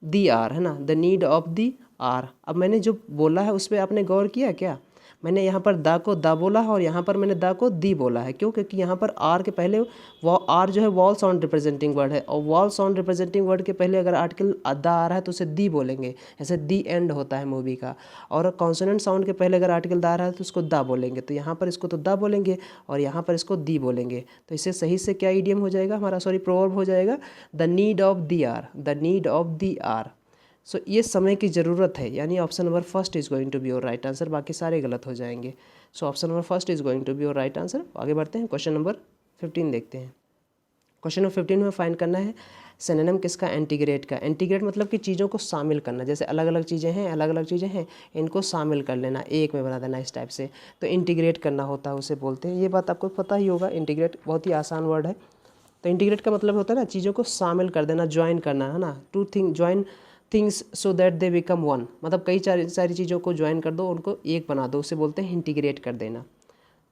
the hour, है ना, the need of the hour. अब मैंने जो बोला है उस पर आपने गौर किया क्या, मैंने यहाँ पर दा को दा बोला है और यहाँ पर मैंने दा को दी बोला है। क्यों, क्योंकि यहाँ पर आर के पहले वो आर जो है वॉल साउंड रिप्रेजेंटिंग वर्ड है, और वॉल साउंड रिप्रेजेंटिंग वर्ड के पहले अगर आर्टिकल दा आ रहा है तो उसे दी बोलेंगे, ऐसे दी एंड होता है मूवी का। और कॉन्सोनेंट साउंड के पहले अगर आर्टिकल दा आ रहा है तो उसको दा बोलेंगे। तो यहाँ पर इसको तो दा बोलेंगे और यहाँ पर इसको दी बोलेंगे। तो इससे सही से क्या ईडियम हो जाएगा हमारा, सॉरी प्रोवर्ब हो जाएगा, the need of the hour, the need of the hour. So ये समय की ज़रूरत है, यानी option number first is going to be your right answer, बाकी सारे गलत हो जाएंगे। So option number first is going to be your right answer. आगे बढ़ते हैं, क्वेश्चन नंबर 15 देखते हैं। क्वेश्चन नंबर 15 में फाइंड करना है सिनोनिम किसका, एंटीग्रेट का। एंटीग्रेट मतलब कि चीज़ों को शामिल करना, जैसे अलग अलग चीज़ें हैं, अलग अलग चीज़ें हैं, इनको शामिल कर लेना, एक में बना देना, इस टाइप से। तो इंटीग्रेट करना होता है, उसे बोलते हैं। ये बात आपको पता ही होगा, इंटीग्रेट बहुत ही आसान वर्ड है। तो इंटीग्रेट का मतलब होता है ना, चीज़ों को शामिल कर देना, ज्वाइन करना, है ना, to thing join things so that they become one, मतलब कई सारी चीज़ों को ज्वाइन कर दो, उनको एक बना दो, उसे बोलते हैं इंटीग्रेट कर देना।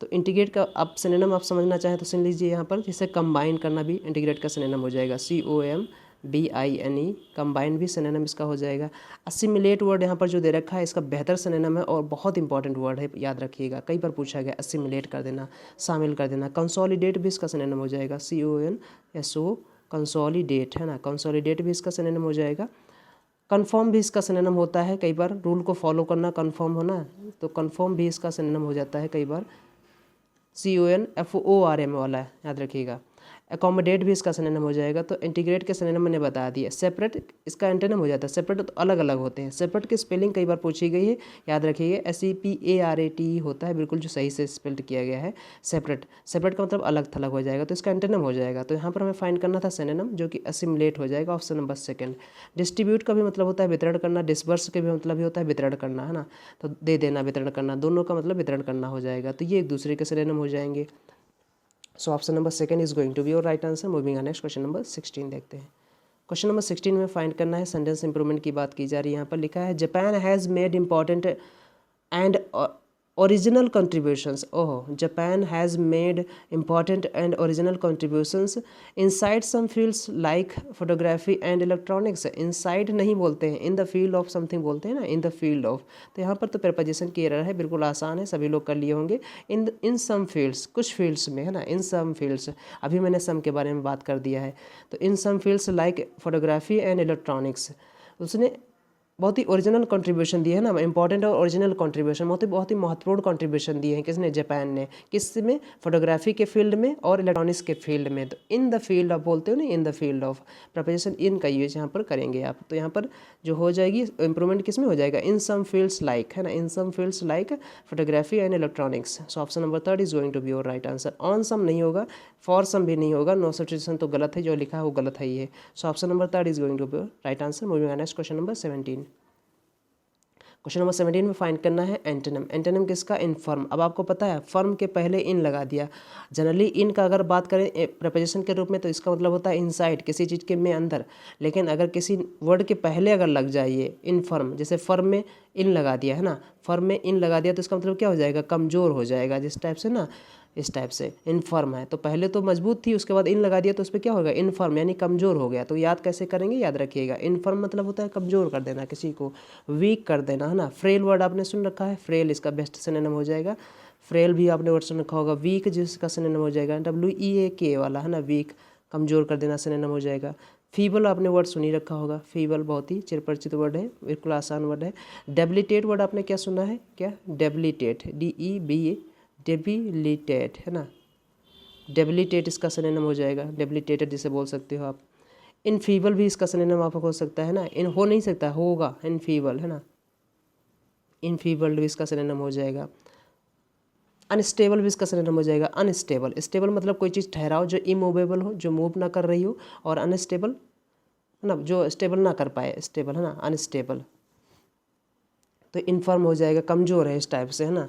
तो इंटीग्रेट का आप सिनोनिम आप समझना चाहें तो सुन लीजिए यहाँ पर, जैसे कंबाइन करना भी इंटीग्रेट का सिनोनिम हो जाएगा, COMBINE, कंबाइन भी सिनोनिम इसका हो जाएगा। असिमिलेट वर्ड यहाँ पर जो दे रखा है इसका बेहतर सिनोनिम है और बहुत इंपॉर्टेंट वर्ड है, याद रखिएगा, कई बार पूछा गया, असिमिलेट कर देना, शामिल कर देना। कंसोलिडेट भी इसका सिनोनिम हो जाएगा, CONSO, कंसोलिडेट, है ना, कंसोलिडेट भी इसका सिनोनिम हो जाएगा। कन्फर्म भी इसका सिनोनिम होता है, कई बार रूल को फॉलो करना, कन्फर्म होना, तो कन्फर्म भी इसका सिनोनिम हो जाता है कई बार, CONFORM वाला है, याद रखिएगा। एकोमोडेट भी इसका सिनोनिम हो जाएगा। तो इंटीग्रेट के सिनोनिम मैंने बता दिया। सेपरेट इसका एंटोनिम हो जाता है, सेपरेट तो अलग अलग होते हैं। सेपरेट की स्पेलिंग कई बार पूछी गई है, याद रखिएगा, SEPARATE होता है, बिल्कुल जो सही से स्पेल्ड किया गया है। सेपरेट, सेपरेट का मतलब अलग थलग हो जाएगा, तो इसका एंटोनिम हो जाएगा। तो यहाँ पर हमें फाइंड करना था सिनोनिम, जो कि असिमिलेट हो जाएगा, ऑप्शन नंबर सेकंड। डिस्ट्रीब्यूट का भी मतलब होता है वितरण करना, डिस्बर्स का भी मतलब ही होता है वितरण करना, है ना, तो दे देना, वितरण करना, दोनों का मतलब वितरण करना हो जाएगा। तो ये एक दूसरे के सिनोनिम हो जाएंगे। So option number second is going to be your right answer. Moving on next, question number 16 देखते हैं। क्वेश्चन नंबर 16 में फाइंड करना है सेंटेंस इंप्रूवमेंट की बात की जा रही है। यहाँ पर लिखा है Japan has made important and original contributions. Japan has made important and original contributions inside some fields like photography and electronics. inside नहीं बोलते हैं, in the field of something बोलते हैं ना, in the field of। तो यहाँ पर तो preposition की error है, बिल्कुल आसान है, सभी लोग कर लिए होंगे। in some fields, कुछ fields में, है ना, in some fields, अभी मैंने some के बारे में बात कर दिया है। तो in some fields like photography and electronics, उसने बहुत ही ओरिजिनल कंट्रीब्यूशन दिए है ना, इंपॉर्टेंट और ओरिजिनल कंट्रीब्यूशन, बहुत ही महत्वपूर्ण कंट्रीब्यूशन दिए हैं। किसने, जापान ने, किस में, फोटोग्राफी के फील्ड में और इलेक्ट्रॉनिक्स के फील्ड में। तो इन द फील्ड ऑफ बोलते हो ना, in the field of, preposition in का यूज यहाँ पर करेंगे आप। तो यहाँ पर जो हो जाएगी इंप्रूवमेंट किस में हो जाएगा, इन सम फील्ड्स लाइक, है ना, in some fields like photography and electronics. So option number third is going to be your right answer. On some नहीं होगा, फॉर सम भी नहीं होगा, नो सब्स्टिट्यूशन तो गलत है, जो लिखा है वो गलत है ये। So option number third is going to be your right answer. Moving on next, question number 17। Question number 17 में फाइंड करना है एंटोनिम। एंटोनिम किसका, इनफर्म। अब आपको पता है फर्म के पहले इन लगा दिया। जनरली इन का अगर बात करें प्रपोजिशन के रूप में तो इसका मतलब होता है इनसाइड, किसी चीज़ के में अंदर। लेकिन अगर किसी वर्ड के पहले अगर लग जाए ये इनफर्म, जैसे फर्म में इन लगा दिया, है ना, फर्म में इन लगा दिया तो इसका मतलब क्या हो जाएगा, कमज़ोर हो जाएगा, जिस टाइप से ना, इस टाइप से। इनफर्म है तो पहले तो मजबूत थी, उसके बाद इन लगा दिया तो उस पर क्या होगा, इनफर्म, यानी कमज़ोर हो गया। तो याद कैसे करेंगे, याद रखिएगा, इनफर्म मतलब होता है कमज़ोर कर देना किसी को, वीक कर देना, है ना। फ्रेल वर्ड आपने सुन रखा है, फ्रेल इसका बेस्ट सिनोनिम हो जाएगा। फ्रेल भी आपने वर्ड सुन रखा होगा। वीक जिसका सिनोनिम हो जाएगा WEAK वाला, है ना, वीक, कमज़ोर कर देना सिनोनिम हो जाएगा। फीबल आपने वर्ड सुनी रखा होगा, फीबल बहुत ही चिरपरिचित वर्ड है, बिल्कुल आसान वर्ड है। डेबिलिटेट वर्ड आपने क्या सुना है, क्या, डेबिलिटेट, DEB, डेबिलिटेट, है ना, डेबिलिटेट इसका सिनोनिम हो जाएगा, डेबिलिटेटेड जिसे बोल सकते हो आप। इनफीबल भी इसका सिनोनिम आप हो सकता है ना, इन हो नहीं सकता, होगा, इनफीबल, है ना, इनफीबल भी इसका सिनोनिम हो जाएगा। अनस्टेबल भी इसका सिनोनिम हो जाएगा, अनस्टेबल। स्टेबल मतलब कोई चीज़ ठहराओ जो इमूवेबल हो, जो मूव ना कर रही हो, और अनस्टेबल, है ना, जो स्टेबल ना कर पाए, स्टेबल, है ना, अनस्टेबल। तो इनफर्म हो जाएगा, कमज़ोर है इस टाइप से, है ना।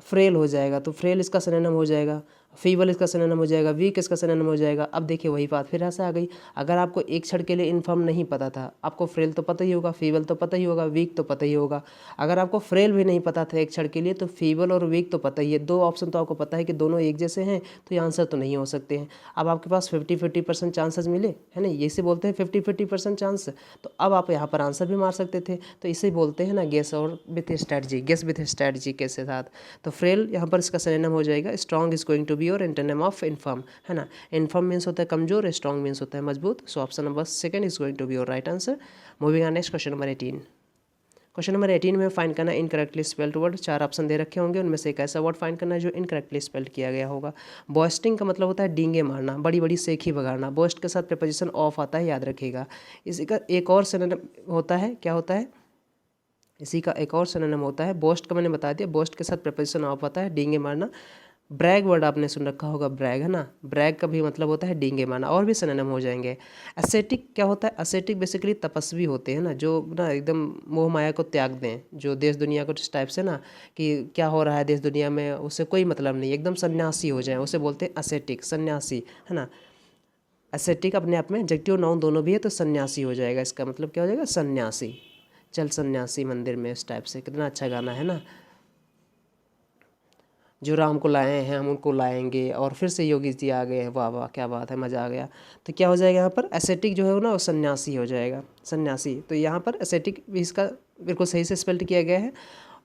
फ्रेल हो जाएगा, तो फ्रेल इसका सिनोनिम हो जाएगा। फीबल इसका सिनोनिम हो जाएगा। वीक इसका सिनोनिम हो जाएगा। अब देखिए वही बात फिर ऐसे आ गई, अगर आपको एक क्षण के लिए इन्फर्म नहीं पता था, आपको फ्रेल तो पता ही होगा, फीबल तो पता ही होगा, वीक तो पता ही होगा। अगर आपको फ्रेल भी नहीं पता था एक क्षण के लिए, तो फीबल और वीक तो पता ही है। दो ऑप्शन तो आपको पता है कि दोनों एक जैसे हैं, तो ये आंसर तो नहीं हो सकते हैं। अब आपके पास 50-50% चांसेस मिले, है ना, ये से बोलते हैं 50-50% चांस। तो अब आप यहाँ पर आंसर भी मार सकते थे, तो इसे बोलते हैं ना गेस और with strategy, guess with strategy के साथ। तो फ्रेल यहाँ पर इसका सिनोनिम हो जाएगा। Strong is going to be your antonym of infirm, है ना। इनफर्म मीन्स होता है कमजोर, स्ट्रॉन्ग मीन्स होता है मजबूत। So option number second is going to be your right answer. Moving on next question number 18। Question number 18 में find करना इनकरेक्टली स्पेल्ड वर्ड। 4 ऑप्शन दे रखे होंगे, उनमें से एक ऐसा वर्ड फाइंड करना है जो इनकरेक्टली स्पेल्ड किया गया होगा। बॉस्टिंग का मतलब होता है डींगे मारना, बड़ी बड़ी सेखी बगाड़ना। बॉस्ट के साथ प्रीपोजिशन ऑफ आता है, याद रखिएगा। इसी का एक और सिनोनिम होता है, क्या होता है, इसी का एक और सिनोनिम होता है, बोस्ट का मैंने बता दिया, बोस्ट के साथ प्रीपोजिशन ऑफ आता है, डींगे मारना। ब्रैग वर्ड आपने सुन रखा होगा, ब्रैग, है ना। ब्रैग का भी मतलब होता है डींगे मारना, और भी सिनोनिम हो जाएंगे। एसेटिक क्या होता है, एसेटिक बेसिकली तपस्वी होते हैं ना, जो ना एकदम मोह माया को त्याग दें, जो देश दुनिया को इस टाइप से ना कि क्या हो रहा है देश दुनिया में उससे कोई मतलब नहीं, एकदम सन्यासी हो जाए, उसे बोलते हैं एसेटिक, सन्यासी, है ना। एसेटिक अपने आप में एडजेक्टिव नाउन दोनों भी है, तो सन्यासी हो जाएगा, इसका मतलब क्या हो जाएगा, सन्यासी। चल सन्यासी मंदिर में, इस टाइप से। कितना अच्छा गाना है ना, जो राम को लाए हैं हम उनको लाएंगे, और फिर से योगी जी आ गए हैं, वाह वाह क्या बात है, मज़ा आ गया। तो क्या हो जाएगा यहाँ पर, एसेटिक जो है ना वो सन्यासी हो जाएगा, सन्यासी। तो यहाँ पर एसेटिक भी इसका बिल्कुल सही से स्पेल्ड किया गया है।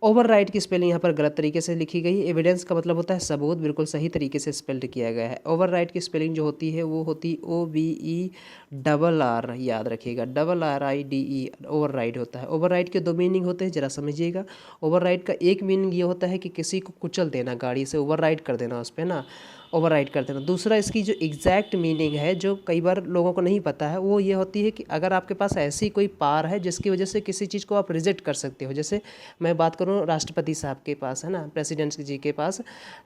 ओवर राइट की स्पेलिंग यहाँ पर गलत तरीके से लिखी गई है। एविडेंस का मतलब होता है सबूत, बिल्कुल सही तरीके से स्पेल्ड किया गया है। ओवर राइट की स्पेलिंग जो होती है वो होती OVE याद रखिएगा, RRIDE, ओवर राइट होता है। ओवर राइट के दो मीनिंग होते हैं, जरा समझिएगा। ओवर राइट का एक मीनिंग ये होता है कि किसी को कुचल देना, गाड़ी से ओवर राइड कर देना उस पर ना, ओवर राइड कर देना। दूसरा इसकी जो एग्जैक्ट मीनिंग है, जो कई बार लोगों को नहीं पता है, वो ये होती है कि अगर आपके पास ऐसी कोई पावर है जिसकी वजह से किसी चीज़ को आप रिजेक्ट कर सकते हो। जैसे मैं बात करूँ राष्ट्रपति साहब के पास, है ना, प्रेसिडेंट जी के पास,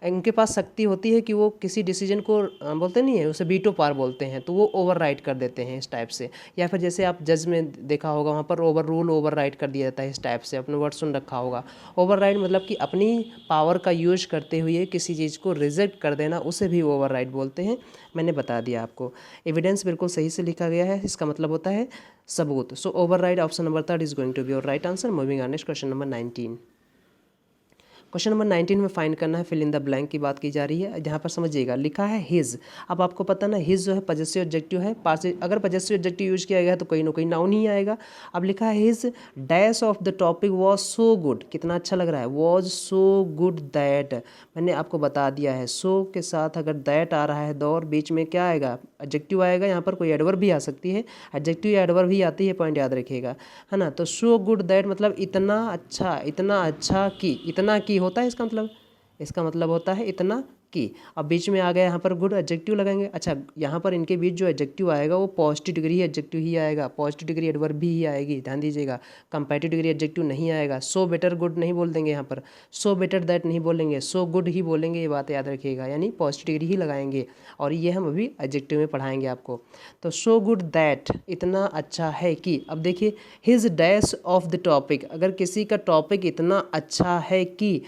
उनके पास शक्ति होती है कि वो किसी डिसीजन को बोलते नहीं है, उसे वीटो पावर बोलते हैं, तो वो ओवर राइड कर देते हैं इस टाइप से। या फिर जैसे आप जज में देखा होगा, वहाँ पर ओवर रूल ओवर राइड कर दिया जाता है, इस टाइप से अपने वर्ड सुन रखा होगा। ओवर राइड मतलब कि अपनी पावर का यूज करते हुए किसी चीज़ को रिजेक्ट कर देना, उसे भी ओवर राइड बोलते हैं। मैंने बता दिया आपको। एविडेंस बिल्कुल सही से लिखा गया है, इसका मतलब होता है सबूत। So override option number 3 is going to be your right answer. Moving on next question number 19। Question number 19 में फाइंड करना है, फिल इन द ब्लैंक की बात की जा रही है। जहाँ पर समझिएगा लिखा है हिज। अब आपको पता ना हिज जो है पजेसिव एडजेक्टिव है, अगर पजेसिव एडजेक्टिव यूज किया गया है तो कहीं ना कहीं नाउन ही आएगा। अब लिखा है his dash of the topic was so good, कितना अच्छा लग रहा है, वॉज सो गुड दैट। मैंने आपको बता दिया है, सो के साथ अगर दैट आ रहा है दौर, बीच में क्या आएगा, एडजेक्टिव आएगा। यहाँ पर कोई एडवर्ब भी आ सकती है, एडजेक्टिव या एडवर्ब भी आती है, पॉइंट याद रखिएगा, है ना। तो सो गुड दैट मतलब इतना अच्छा कि, इतना की होता है इसका मतलब, इसका मतलब होता है इतना की। अब बीच में आ गया यहाँ पर गुड, एडजेक्टिव लगाएंगे। अच्छा, यहाँ पर इनके बीच जो एडजेक्टिव आएगा वो पॉजिटिव डिग्री एडजेक्टिव ही आएगा, पॉजिटिव डिग्री एडवर्ब भी ही आएगी, ध्यान दीजिएगा। कंपैरेटिव डिग्री एडजेक्टिव नहीं आएगा। सो बेटर गुड नहीं बोल देंगे यहाँ पर, सो बेटर दैट नहीं बोलेंगे, सो गुड ही बोलेंगे, ये बात याद रखिएगा, यानी पॉजिटिव डिग्री ही लगाएंगे। और ये हम अभी एडजेक्टिव में पढ़ाएंगे आपको। तो सो गुड दैट इतना अच्छा है कि, अब देखिए his dash of the topic, अगर किसी का टॉपिक इतना अच्छा है कि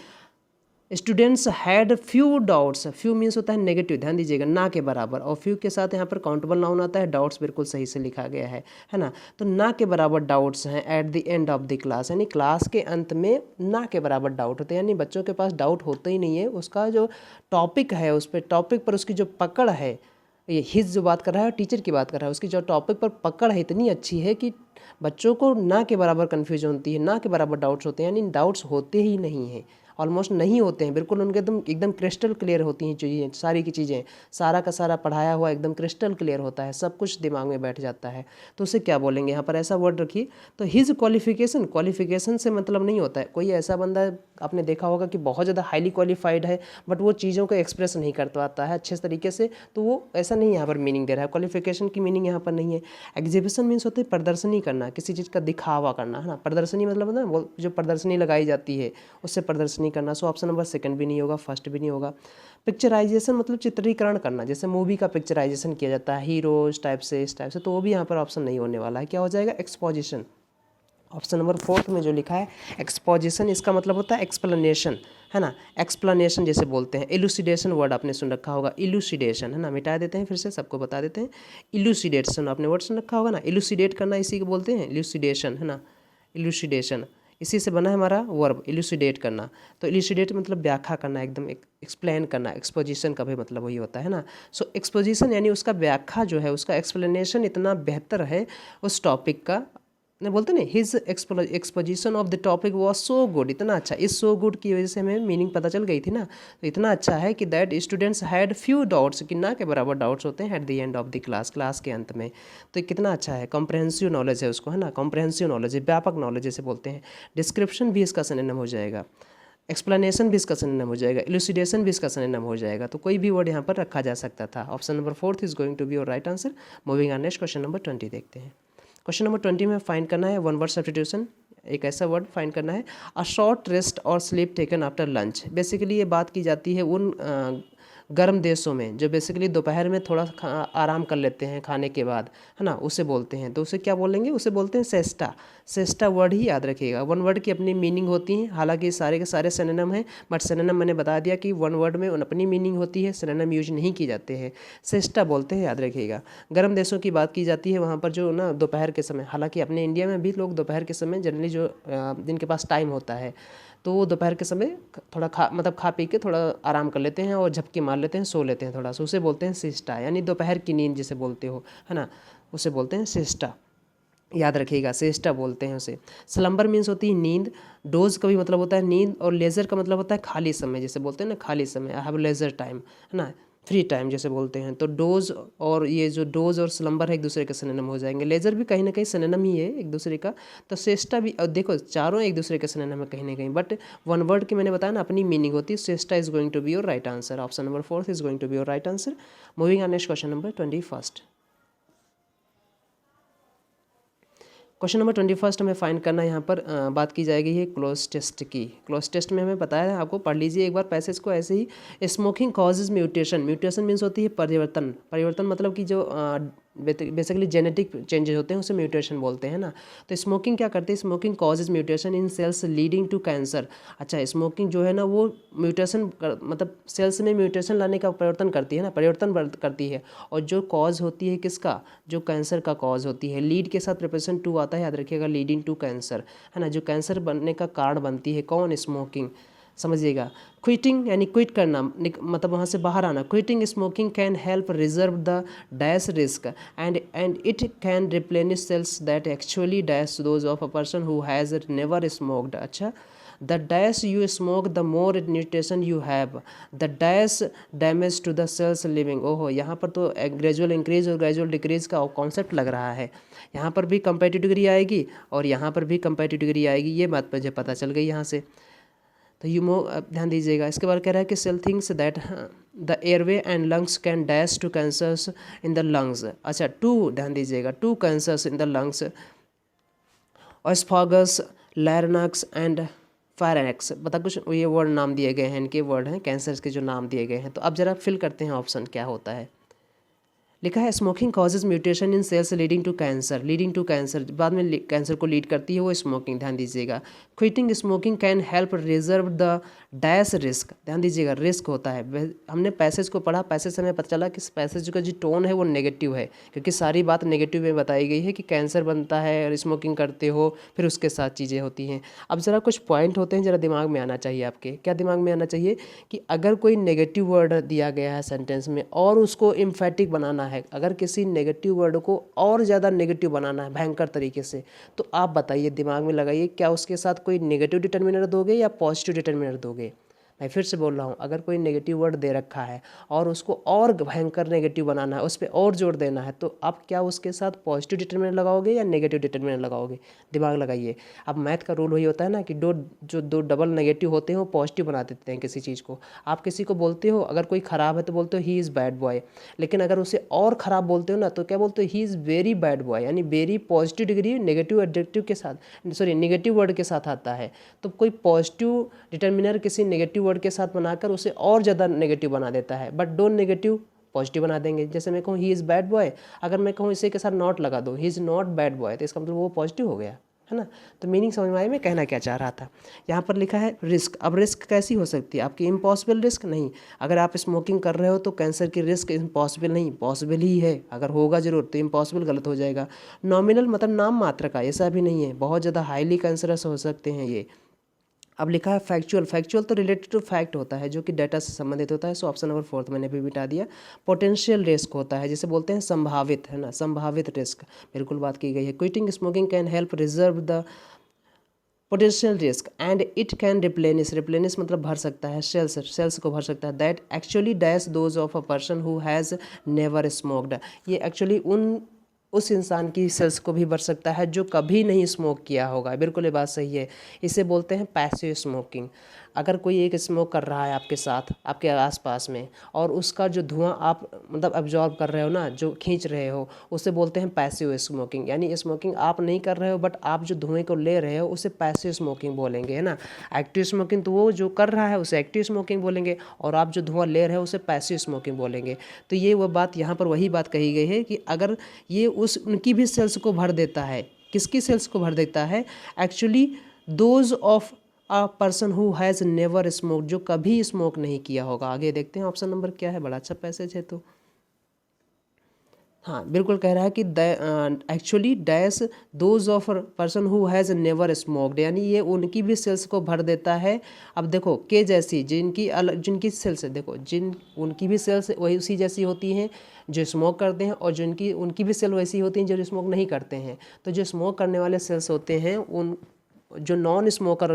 students had few doubts, few means होता है नेगेटिव, ध्यान दीजिएगा, ना के बराबर, और फ्यू के साथ यहाँ पर काउंटेबल नाउन आता है, डाउट्स बिल्कुल सही से लिखा गया है ना। तो ना के बराबर डाउट्स हैं at the end of the class, यानी क्लास के अंत में ना के बराबर डाउट होते हैं, यानी बच्चों के पास डाउट होता ही नहीं है, उसका जो टॉपिक है उस पर, टॉपिक पर उसकी जो पकड़ है, ये हिज जो बात कर रहा है टीचर की बात कर रहा है, उसकी जो टॉपिक पर पकड़ है इतनी अच्छी है कि बच्चों को ना के बराबर कन्फ्यूजन होती है, ना के बराबर डाउट्स होते हैं, यानी डाउट्स होते ही नहीं हैं, ऑलमोस्ट नहीं होते हैं, बिल्कुल उनके एकदम क्रिस्टल क्लियर होती हैं चीज़ें, सारी की चीज़ें, सारा का सारा पढ़ाया हुआ एकदम क्रिस्टल क्लियर होता है, सब कुछ दिमाग में बैठ जाता है। तो उसे क्या बोलेंगे यहाँ पर, ऐसा वर्ड रखिए। तो हिज क्वालिफिकेशन, क्वालिफिकेशन से मतलब नहीं होता है, कोई ऐसा बंदा आपने देखा होगा कि बहुत ज़्यादा हाईली क्वालिफाइड है बट वो चीज़ों को एक्सप्रेस नहीं कर पाता है अच्छे तरीके से, तो वो ऐसा नहीं यहाँ पर मीनिंग दे रहा है। क्वालिफिकेशन की मीनिंग यहाँ पर नहीं है। एग्जीबिशन मीन्स होते है प्रदर्शनी करना, किसी चीज़ का दिखावा करना, है ना। प्रदर्शनी मतलब ना वो जो प्रदर्शनी लगाई जाती है उससे प्रदर्शनी करना। सो ऑप्शन नंबर सेकंड भी नहीं होगा, फर्स्ट भी नहीं होगा। पिक्चराइजेशन मतलब चित्रीकरण करना, जैसे मूवी का पिक्चराइजेशन किया जाता है हीरोज टाइप से, इस टाइप से, तो वो भी यहाँ पर ऑप्शन नहीं होने वाला है। क्या हो जाएगा, एक्सपोजिशन। ऑप्शन नंबर 4 में जो लिखा है एक्सपोजिशन, इसका मतलब होता है एक्सप्लेनेशन, है ना। एक्सप्लेनेशन जैसे बोलते हैं। इलूसिडेशन वर्ड आपने सुन रखा होगा, इलूसिडेशन, है ना। मिटा देते हैं, फिर से सबको बता देते हैं। इलूसिडेशन आपने वर्ड सुन रखा होगा ना, इलूसिडेट करना इसी को बोलते हैं, इलूसिडेशन, है ना। इलूसिडेशन इसी से बना है हमारा वर्ब, इलूसिडेट करना। तो इलूसिडेट मतलब व्याख्या करना, एकदम एक्सप्लेन करना। एक्सपोजिशन का भी मतलब वही होता है ना। सो एक्सपोजिशन यानी उसका व्याख्या जो है, उसका एक्सप्लेनेशन इतना बेहतर है उस टॉपिक का, नहीं बोलते नहीं, his exposition of the topic was so good, इतना अच्छा, इस सो गुड की वजह से हमें मीनिंग पता चल गई थी ना। तो इतना अच्छा है कि that students had few doubts, कि ना के बराबर डाउट्स होते हैं at the end of the class, class के अंत में। तो ये कितना अच्छा है, कॉम्प्रहेंसिव नॉलेज है उसको, है ना। कॉम्प्रहेंसिव नॉलेज है, व्यापक नॉलेज जैसे बोलते हैं। डिस्क्रिप्शन भी इसका सिनोनिम हो जाएगा, एक्सप्लेनेशन भी इसका सिनोनिम हो जाएगा, इलूसिडेशन भी इसका सिनोनिम हो जाएगा। तो कोई भी वर्ड यहाँ पर रखा जा सकता था। Option number 4 is going to be your right answer. Moving on next question number 20 देखते हैं। क्वेश्चन नंबर 20 में फाइंड करना है वन वर्ड सब्स्टिट्यूशन, एक ऐसा वर्ड फाइंड करना है, अ शॉर्ट रेस्ट और sleep taken after lunch. Basically ये बात की जाती है उन गर्म देशों में जो बेसिकली दोपहर में थोड़ा आराम कर लेते हैं खाने के बाद, है ना, उसे बोलते हैं। तो उसे क्या बोलेंगे, उसे बोलते हैं सेस्टा। सेस्टा वर्ड ही याद रखिएगा। वन वर्ड की अपनी मीनिंग होती है, हालांकि सारे के सारे सिनोनिम हैं, बट सिनोनिम मैंने बता दिया कि वन वर्ड में अपनी मीनिंग होती है, सिनोनिम यूज नहीं की जाते हैं। सेस्टा बोलते हैं, याद रखिएगा। गर्म देशों की बात की जाती है वहाँ पर जो ना दोपहर के समय, हालांकि अपने इंडिया में भी लोग दोपहर के समय जनरली जो जिनके पास टाइम होता है तो वो दोपहर के समय थोड़ा खा पी के थोड़ा आराम कर लेते हैं और झपकी मार लेते हैं, सो लेते हैं थोड़ा सा, उसे बोलते हैं सिस्टा, यानी दोपहर की नींद जिसे बोलते हो, है ना, उसे बोलते हैं सिस्टा। याद रखिएगा, सिस्टा बोलते हैं उसे। स्लम्बर मीन्स होती है नींद। डोज का भी मतलब होता है नींद, और लेज़र का मतलब होता है खाली समय, जैसे बोलते हैं ना खाली समय, आई हैव लेज़र टाइम, है ना, फ्री टाइम जैसे बोलते हैं। तो डोज और ये जो डोज और स्लम्बर है एक दूसरे के सिनोनिम हो जाएंगे। लेज़र भी कहीं ना कहीं सिनोनिम ही है एक दूसरे का। तो सेस्टा भी, और देखो चारों एक दूसरे के सिनोनिम है कहीं ना कहीं, बट वन वर्ड की मैंने बताया ना अपनी मीनिंग होती है। Siesta is going to be your right answer. Option number 4 is going to be your right answer. Moving on next question number 21। Question number 21 हमें फाइंड करना है। यहाँ पर बात की जाएगी है क्लोज टेस्ट की। क्लोज टेस्ट में हमें बताया है, आपको पढ़ लीजिए एक बार पैसेज को ऐसे ही। Smoking causes mutation. Mutation means होती है परिवर्तन। परिवर्तन मतलब कि जो बेसिकली जेनेटिक चेंजेस होते हैं उसे म्यूटेशन बोलते हैं ना। तो स्मोकिंग क्या करती है, smoking causes mutation in cells leading to cancer. अच्छा, स्मोकिंग जो है ना वो म्यूटेशन मतलब सेल्स में म्यूटेशन लाने का परिवर्तन करती है ना, परिवर्तन करती है। और जो कॉज होती है किसका, जो कैंसर का कॉज होती है। लीड के साथ प्रिपोजिशन टू आता है, याद रखिएगा, लीडिंग टू कैंसर, है ना। जो कैंसर बनने का कारण बनती है, कौन, स्मोकिंग, समझिएगा। क्विटिंग यानी क्विट करना, मतलब वहाँ से बाहर आना। Quitting smoking can help reserve the dash risk and it can replenish cells that actually dash those of a person who has never smoked. अच्छा, the dash you smoke the more nutrition you have, the dash damage to the cells living. ओहो, यहाँ पर तो gradual increase और gradual decrease का concept लग रहा है। यहाँ पर भी कंपेटिटिव डिग्री आएगी और यहाँ पर भी कंपेटिटिव डिग्री आएगी, ये बात मुझे पता चल गई यहाँ से। तो ध्यान दीजिएगा। इसके बाद कह रहा है कि cell things that the airway and lungs can dash to cancers in the lungs. अच्छा, टू, ध्यान दीजिएगा, to cancers in the lungs, oesophagus, larynx and pharynx. बता कुछ ये वर्ड नाम दिए गए हैं, इनके वर्ड हैं कैंसर्स के जो नाम दिए गए हैं। तो अब जरा फिल करते हैं ऑप्शन क्या होता है। लिखा है smoking causes mutation in cells leading to cancer. Leading to cancer, बाद में कैंसर को लीड करती है वो स्मोकिंग, ध्यान दीजिएगा। Quitting smoking can help reserve the dash risk, ध्यान दीजिएगा, रिस्क होता है। हमने पैसेज को पढ़ा, पैसेज से हमें पता चला कि पैसेज का जो टोन है वो नेगेटिव है, क्योंकि सारी बात नेगेटिव में बताई गई है कि कैंसर बनता है और स्मोकिंग करते हो, फिर उसके साथ चीज़ें होती हैं। अब ज़रा कुछ पॉइंट होते हैं, ज़रा दिमाग में आना चाहिए आपके। क्या दिमाग में आना चाहिए कि अगर कोई नेगेटिव वर्ड दिया गया है सेंटेंस में और उसको इम्फेटिक बनाना है, अगर किसी नेगेटिव वर्ड को और ज़्यादा नेगेटिव बनाना है भयंकर तरीके से, तो आप बताइए, दिमाग में लगाइए, क्या उसके साथ कोई नेगेटिव डिटर्मिनर दोगे या पॉजिटिव डिटर्मिनर दोगे। मैं फिर से बोल रहा हूँ, अगर कोई नेगेटिव वर्ड दे रखा है और उसको और भयंकर नेगेटिव बनाना है, उस पर और जोर देना है, तो आप क्या उसके साथ पॉजिटिव डिटर्मिनर लगाओगे या नेगेटिव डिटर्मिनर लगाओगे। दिमाग लगाइए। अब मैथ का रूल वही होता है ना कि दो डबल नेगेटिव होते हैं वो पॉजिटिव बना देते हैं किसी चीज़ को। आप किसी को बोलते हो, अगर कोई ख़राब है तो बोलते हो ही इज़ बैड बॉय, लेकिन अगर उसे और ख़राब बोलते हो ना तो क्या बोलते हो, he is very bad boy, यानी very positive degree negative adjective के साथ, सॉरी नेगेटिव वर्ड के साथ आता है। तो कोई पॉजिटिव डिटर्मिनर किसी नेगेटिव वर्ड के साथ बनाकर उसे और ज़्यादा नेगेटिव बना देता है, बट दो नेगेटिव पॉजिटिव बना देंगे। जैसे मैं कहूँ ही इज़ बैड बॉय, अगर मैं कहूँ इसी के साथ नॉट लगा दो, he is not bad boy, तो इसका मतलब वो पॉजिटिव हो गया, है ना। तो मीनिंग समझ में आया मैं कहना क्या चाह रहा था। यहाँ पर लिखा है रिस्क। अब रिस्क कैसी हो सकती है आपकी, इम्पॉसिबल रिस्क नहीं। अगर आप स्मोकिंग कर रहे हो तो कैंसर की रिस्क इम्पॉसिबल नहीं, पॉसिबल ही है। अगर होगा जरूर तो इम्पॉसिबल गलत हो जाएगा। नॉमिनल मतलब नाम मात्र का, ऐसा भी नहीं है, बहुत ज़्यादा हाईली कैंसरस हो सकते हैं ये। अब लिखा है फैक्चुअल। फैक्चुअल तो रिलेटेड टू फैक्ट होता है, जो कि डाटा से संबंधित होता है। सो ऑप्शन नंबर 4 मैंने भी मिटा दिया। पोटेंशियल रिस्क होता है, जिसे बोलते हैं संभावित, है ना, संभावित रिस्क, बिल्कुल बात की गई है। Quitting smoking can help reserve the potential risk and it can replenish. Replenish मतलब भर सकता है, सेल्स को भर सकता है। That actually dash those of a person who has never smoked. ये एक्चुअली उस इंसान की सेल्स को भी भर सकता है जो कभी नहीं स्मोक किया होगा। बिल्कुल ये बात सही है। इसे बोलते हैं पैसिव स्मोकिंग। अगर कोई एक स्मोक कर रहा है आपके साथ, आपके आसपास में, और उसका जो धुआं आप मतलब अब्जॉर्ब कर रहे हो ना, जो खींच रहे हो, उसे बोलते हैं पैसिव स्मोकिंग। यानी स्मोकिंग आप नहीं कर रहे हो बट आप जो धुएं को ले रहे हो उसे पैसिव स्मोकिंग बोलेंगे, है ना। एक्टिव स्मोकिंग तो वो जो कर रहा है उसे एक्टिव स्मोकिंग बोलेंगे, और आप जो धुआं ले रहे हो उसे पैसिव स्मोकिंग बोलेंगे। तो ये वो बात यहाँ पर वही बात कही गई है कि अगर ये उनकी भी सेल्स को भर देता है। किसकी सेल्स को भर देता है? Actually those of a person who has never smoke, जो कभी स्मोक नहीं किया होगा। आगे देखते हैं ऑप्शन नंबर क्या है, बड़ा अच्छा पैसेज है। तो हाँ, बिल्कुल कह रहा है कि actually dash those of person who has never smoked, यानी ये उनकी भी सेल्स को भर देता है। अब देखो के जैसी जिनकी सेल्स है, देखो उनकी भी सेल्स वही उसी जैसी होती हैं जो स्मोक करते हैं, और उनकी भी सेल वैसी होती हैं जो स्मोक नहीं करते हैं। तो जो स्मोक करने वाले सेल्स होते हैं, उन जो नॉन स्मोकर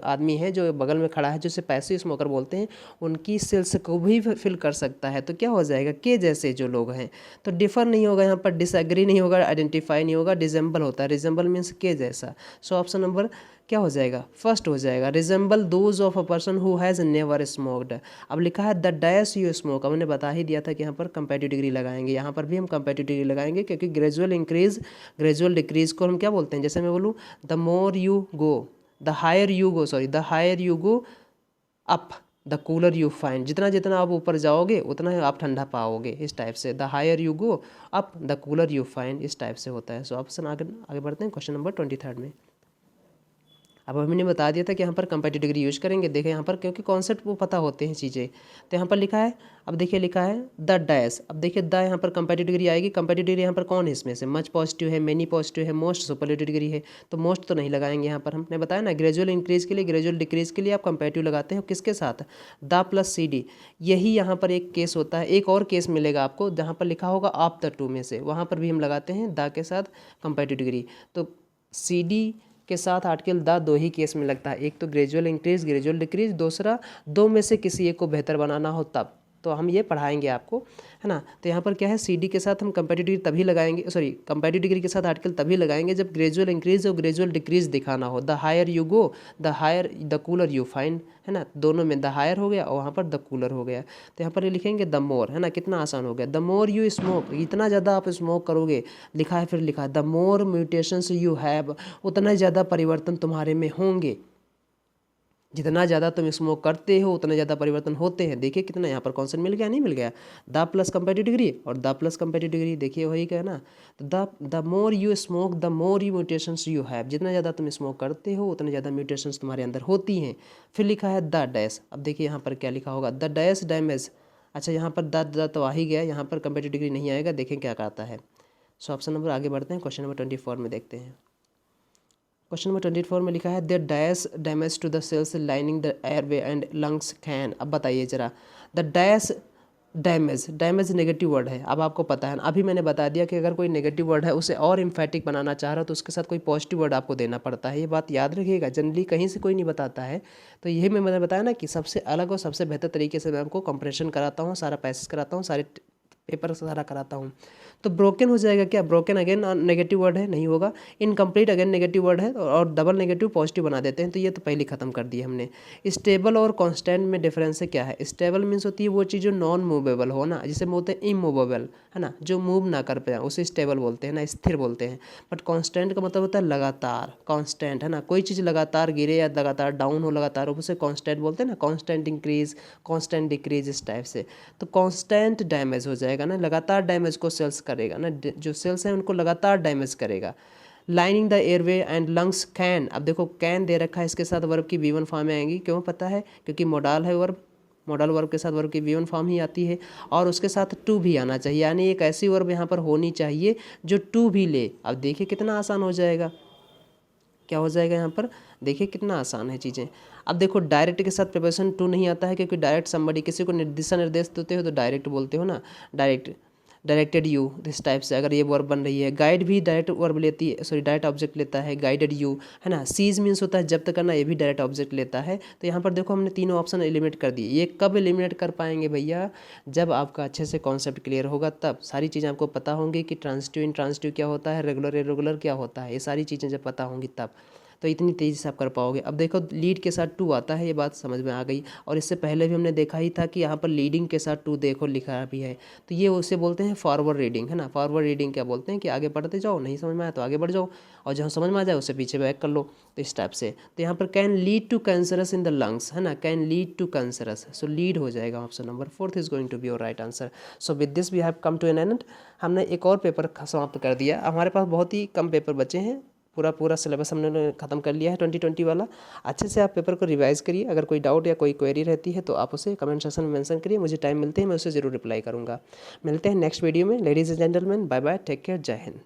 आदमी है जो बगल में खड़ा है, जो इसे पैसिव स्मोकर बोलते हैं, उनकी सेल्स को भी फिल कर सकता है। तो क्या हो जाएगा, के जैसे जो लोग हैं। तो डिफर नहीं होगा यहाँ पर, डिसएग्री नहीं होगा, आइडेंटिफाई नहीं होगा, रिजेंबल होता है। रिजेंबल मीन्स के जैसा। सो ऑप्शन नंबर क्या हो जाएगा, फर्स्ट हो जाएगा। Resemble those of a person who has never smoked. अब लिखा है द डैश यू स्मोक। अब मैंने बता ही दिया था कि यहाँ पर कंपेरेटिव डिग्री लगाएंगे। यहाँ पर भी हम कंपेरेटिव डिग्री लगाएंगे, क्योंकि ग्रेजुअल इंक्रीज ग्रेजुअल डिक्रीज को हम क्या बोलते हैं, जैसे मैं बोलूँ the more you go, the higher you go, sorry the higher you go up the cooler you find. जितना जितना आप ऊपर जाओगे उतना ही आप ठंडा पाओगे, इस टाइप से। The higher you go up the cooler you find, इस टाइप से होता है। सो ऑप्शन आगे बढ़ते हैं क्वेश्चन नंबर 23 में। अब हमने बता दिया था कि यहाँ पर कंपेरेटिव डिग्री यूज करेंगे। देखें यहाँ पर, क्योंकि कॉन्सेप्ट वो पता होते हैं चीज़ें। तो यहाँ पर लिखा है, अब देखिए लिखा है द डैश। अब देखिए द यहाँ पर कंपेरेटिव डिग्री आएगी। कंपेरेटिव डिग्री यहाँ पर कौन है इसमें से, मच पॉजिटिव है, मेनी पॉजिटिव है, मोस्ट सुपरलेटिव डिग्री है। तो मोस्ट तो नहीं लगाएंगे यहाँ पर। हमने बताया ना, ग्रेजुअल इंक्रीज के लिए, ग्रेजुअल डिक्रीज के लिए आप कंपेरेटिव लगाते हो किसके साथ, द प्लस सी डी। यही यहाँ पर एक केस होता है। एक और केस मिलेगा आपको जहाँ पर लिखा होगा ऑफ द टू में से, वहाँ पर भी हम लगाते हैं द के साथ कंपेरेटिव डिग्री। तो सी डी के साथ आर्टिकल द दो ही केस में लगता है, एक तो ग्रेजुअल इंक्रीज, ग्रेजुअल डिक्रीज, दूसरा दो में से किसी एक को बेहतर बनाना हो तब। तो हम ये पढ़ाएंगे आपको, है ना। तो यहाँ पर क्या है, सी डी के साथ हम कंपेरेटिव डिग्री तभी लगाएंगे, सॉरी कंपेरेटिव डिग्री के साथ आर्टिकल तभी लगाएंगे जब ग्रेजुअल इंक्रीज और ग्रेजुअल डिक्रीज दिखाना हो। The higher you go, the higher the cooler you find, है ना। दोनों में द हायर हो गया और वहाँ पर द कूलर हो गया। तो यहाँ पर ये लिखेंगे द मोर, है ना, कितना आसान हो गया। द मोर यू स्मोक, इतना ज़्यादा आप स्मोक करोगे, लिखा है, फिर लिखा है the more mutations you have, उतना ज़्यादा परिवर्तन तुम्हारे में होंगे। जितना ज़्यादा तुम स्मोक करते हो उतना ज़्यादा परिवर्तन होते हैं। देखिए कितना यहाँ पर कॉन्सेप्ट मिल गया, नहीं मिल गया। द प्लस कंपेरेटिव डिग्री और द प्लस कंपेरेटिव डिग्री, देखिए वही क्या है ना। तो the more you smoke the more you mutations you have, जितना ज़्यादा तुम स्मोक करते हो उतना ज़्यादा म्यूटेशंस तुम्हारे अंदर होती हैं। फिर लिखा है द डैश। अब देखिए यहाँ पर क्या लिखा होगा, द डैश डैमेज। अच्छा, यहाँ पर द तो आ ही गया, यहाँ पर कंपेरेटिव डिग्री नहीं आएगा। देखें क्या कहता है। सो ऑप्शन नंबर आगे बढ़ते हैं, क्वेश्चन नंबर 24 में देखते हैं। क्वेश्चन नंबर 24 में लिखा है the dash damage to the cells lining the airway and lungs can. अब बताइए जरा, the dash damage, damage negative word है। अब आपको पता है ना, अभी मैंने बता दिया कि अगर कोई नेगेटिव वर्ड है उसे और इम्फेटिक बनाना चाह रहा हो तो उसके साथ कोई पॉजिटिव वर्ड आपको देना पड़ता है। ये बात याद रखिएगा, जनरली कहीं से कोई नहीं बताता है। तो यही मैंने बताया ना कि सबसे अलग और सबसे बेहतर तरीके से मैं आपको कंप्रेशन कराता हूँ, सारा पैसेज कराता हूँ, सारे पेपर सारा कराता हूँ। तो ब्रोकन हो जाएगा क्या, ब्रोकन अगेन नेगेटिव वर्ड है, नहीं होगा। इनकम्प्लीट अगेन नेगेटिव वर्ड है और डबल नेगेटिव पॉजिटिव बना देते हैं। तो ये तो पहले खत्म कर दिया हमने। स्टेबल और कांस्टेंट में डिफरेंस है क्या है। स्टेबल मीन्स होती है वो चीज़ जो नॉन मूवेबल हो ना, जिसे बोलते हैं इमूवेबल, है ना, जो मूव ना कर पाए उसे स्टेबल बोलते हैं ना, स्थिर बोलते हैं। बट कांस्टेंट का मतलब होता है लगातार, कांस्टेंट, है ना, कोई चीज़ लगातार गिरे या लगातार डाउन हो लगातार, उसे कांस्टेंट बोलते हैं ना, कांस्टेंट इंक्रीज कांस्टेंट डिक्रीज, इस टाइप से। तो कांस्टेंट डैमेज हो जाएगा ना, लगातार डैमेज को सेल्स करेगा ना, जो सेल्स हैं उनको लगातार डैमेज करेगा। Lining the airway and lungs can, अब देखो कैन दे रखा है, इसके साथ वर्ब की V1 फॉर्म में आएंगी, क्यों पता है, क्योंकि मोडाल है वर्ब, मॉडल वर्ब के साथ वर्ब की V1 फॉर्म ही आती है, और उसके साथ टू भी आना चाहिए, यानी एक ऐसी वर्ब यहाँ पर होनी चाहिए जो टू भी ले। अब देखिए कितना आसान हो जाएगा, क्या हो जाएगा यहाँ पर, देखिए कितना आसान है चीज़ें। अब देखो डायरेक्ट के साथ प्रिपोजिशन टू नहीं आता है, क्योंकि डायरेक्ट समबडी, किसी को दिशा निर्देश देते हो तो डायरेक्ट बोलते हो ना, direct, directed you, this type से अगर ये वर्ब बन रही है। गाइड भी डायरेक्ट वर्ब लेती है, सॉरी डायरेक्ट ऑब्जेक्ट लेता है, गाइडेड यू, है ना। सीज मीन्स होता है जब्त करना, ये भी डायरेक्ट ऑब्जेक्ट लेता है। तो यहाँ पर देखो हमने तीनों ऑप्शन एलिमिनेट कर दिए। ये कब एलिमिनेट कर पाएंगे भैया, जब आपका अच्छे से कॉन्सेप्ट क्लियर होगा, तब सारी चीज़ें आपको पता होंगी कि ट्रांजिटिव इंट्रांजिटिव क्या होता है, रेगुलर इरेगुलर क्या होता है, ये सारी चीज़ें जब पता होंगी तब तो इतनी तेज़ी से आप कर पाओगे। अब देखो लीड के साथ टू आता है, ये बात समझ में आ गई, और इससे पहले भी हमने देखा ही था कि यहाँ पर लीडिंग के साथ टू देखो लिखा भी है, तो ये उसे बोलते हैं फॉरवर्ड रीडिंग, है ना। फॉरवर्ड रीडिंग क्या बोलते हैं कि आगे बढ़ते जाओ, नहीं समझ में आया तो आगे बढ़ जाओ, और जहाँ समझ में आ जाए उससे पीछे बैक कर लो, तो इस टाइप से। तो यहाँ पर can lead to cancers in the lungs, है ना, can lead to cancers, so lead हो जाएगा option number 4 is going to be your right answer. So with this we have come to an end, हमने एक और paper समाप्त कर दिया। हमारे पास बहुत ही कम पेपर बचे हैं, पूरा सिलेबस हमने खत्म कर लिया है 2020 वाला। अच्छे से आप पेपर को रिवाइज करिए, अगर कोई डाउट या कोई क्वेरी रहती है तो आप उसे कमेंट सेक्शन में मेंशन करिए, मुझे टाइम मिलते हैं मैं उसे ज़रूर रिप्लाई करूँगा। मिलते हैं नेक्स्ट वीडियो में, ladies and gentleman, bye bye, take care, जय हिंद।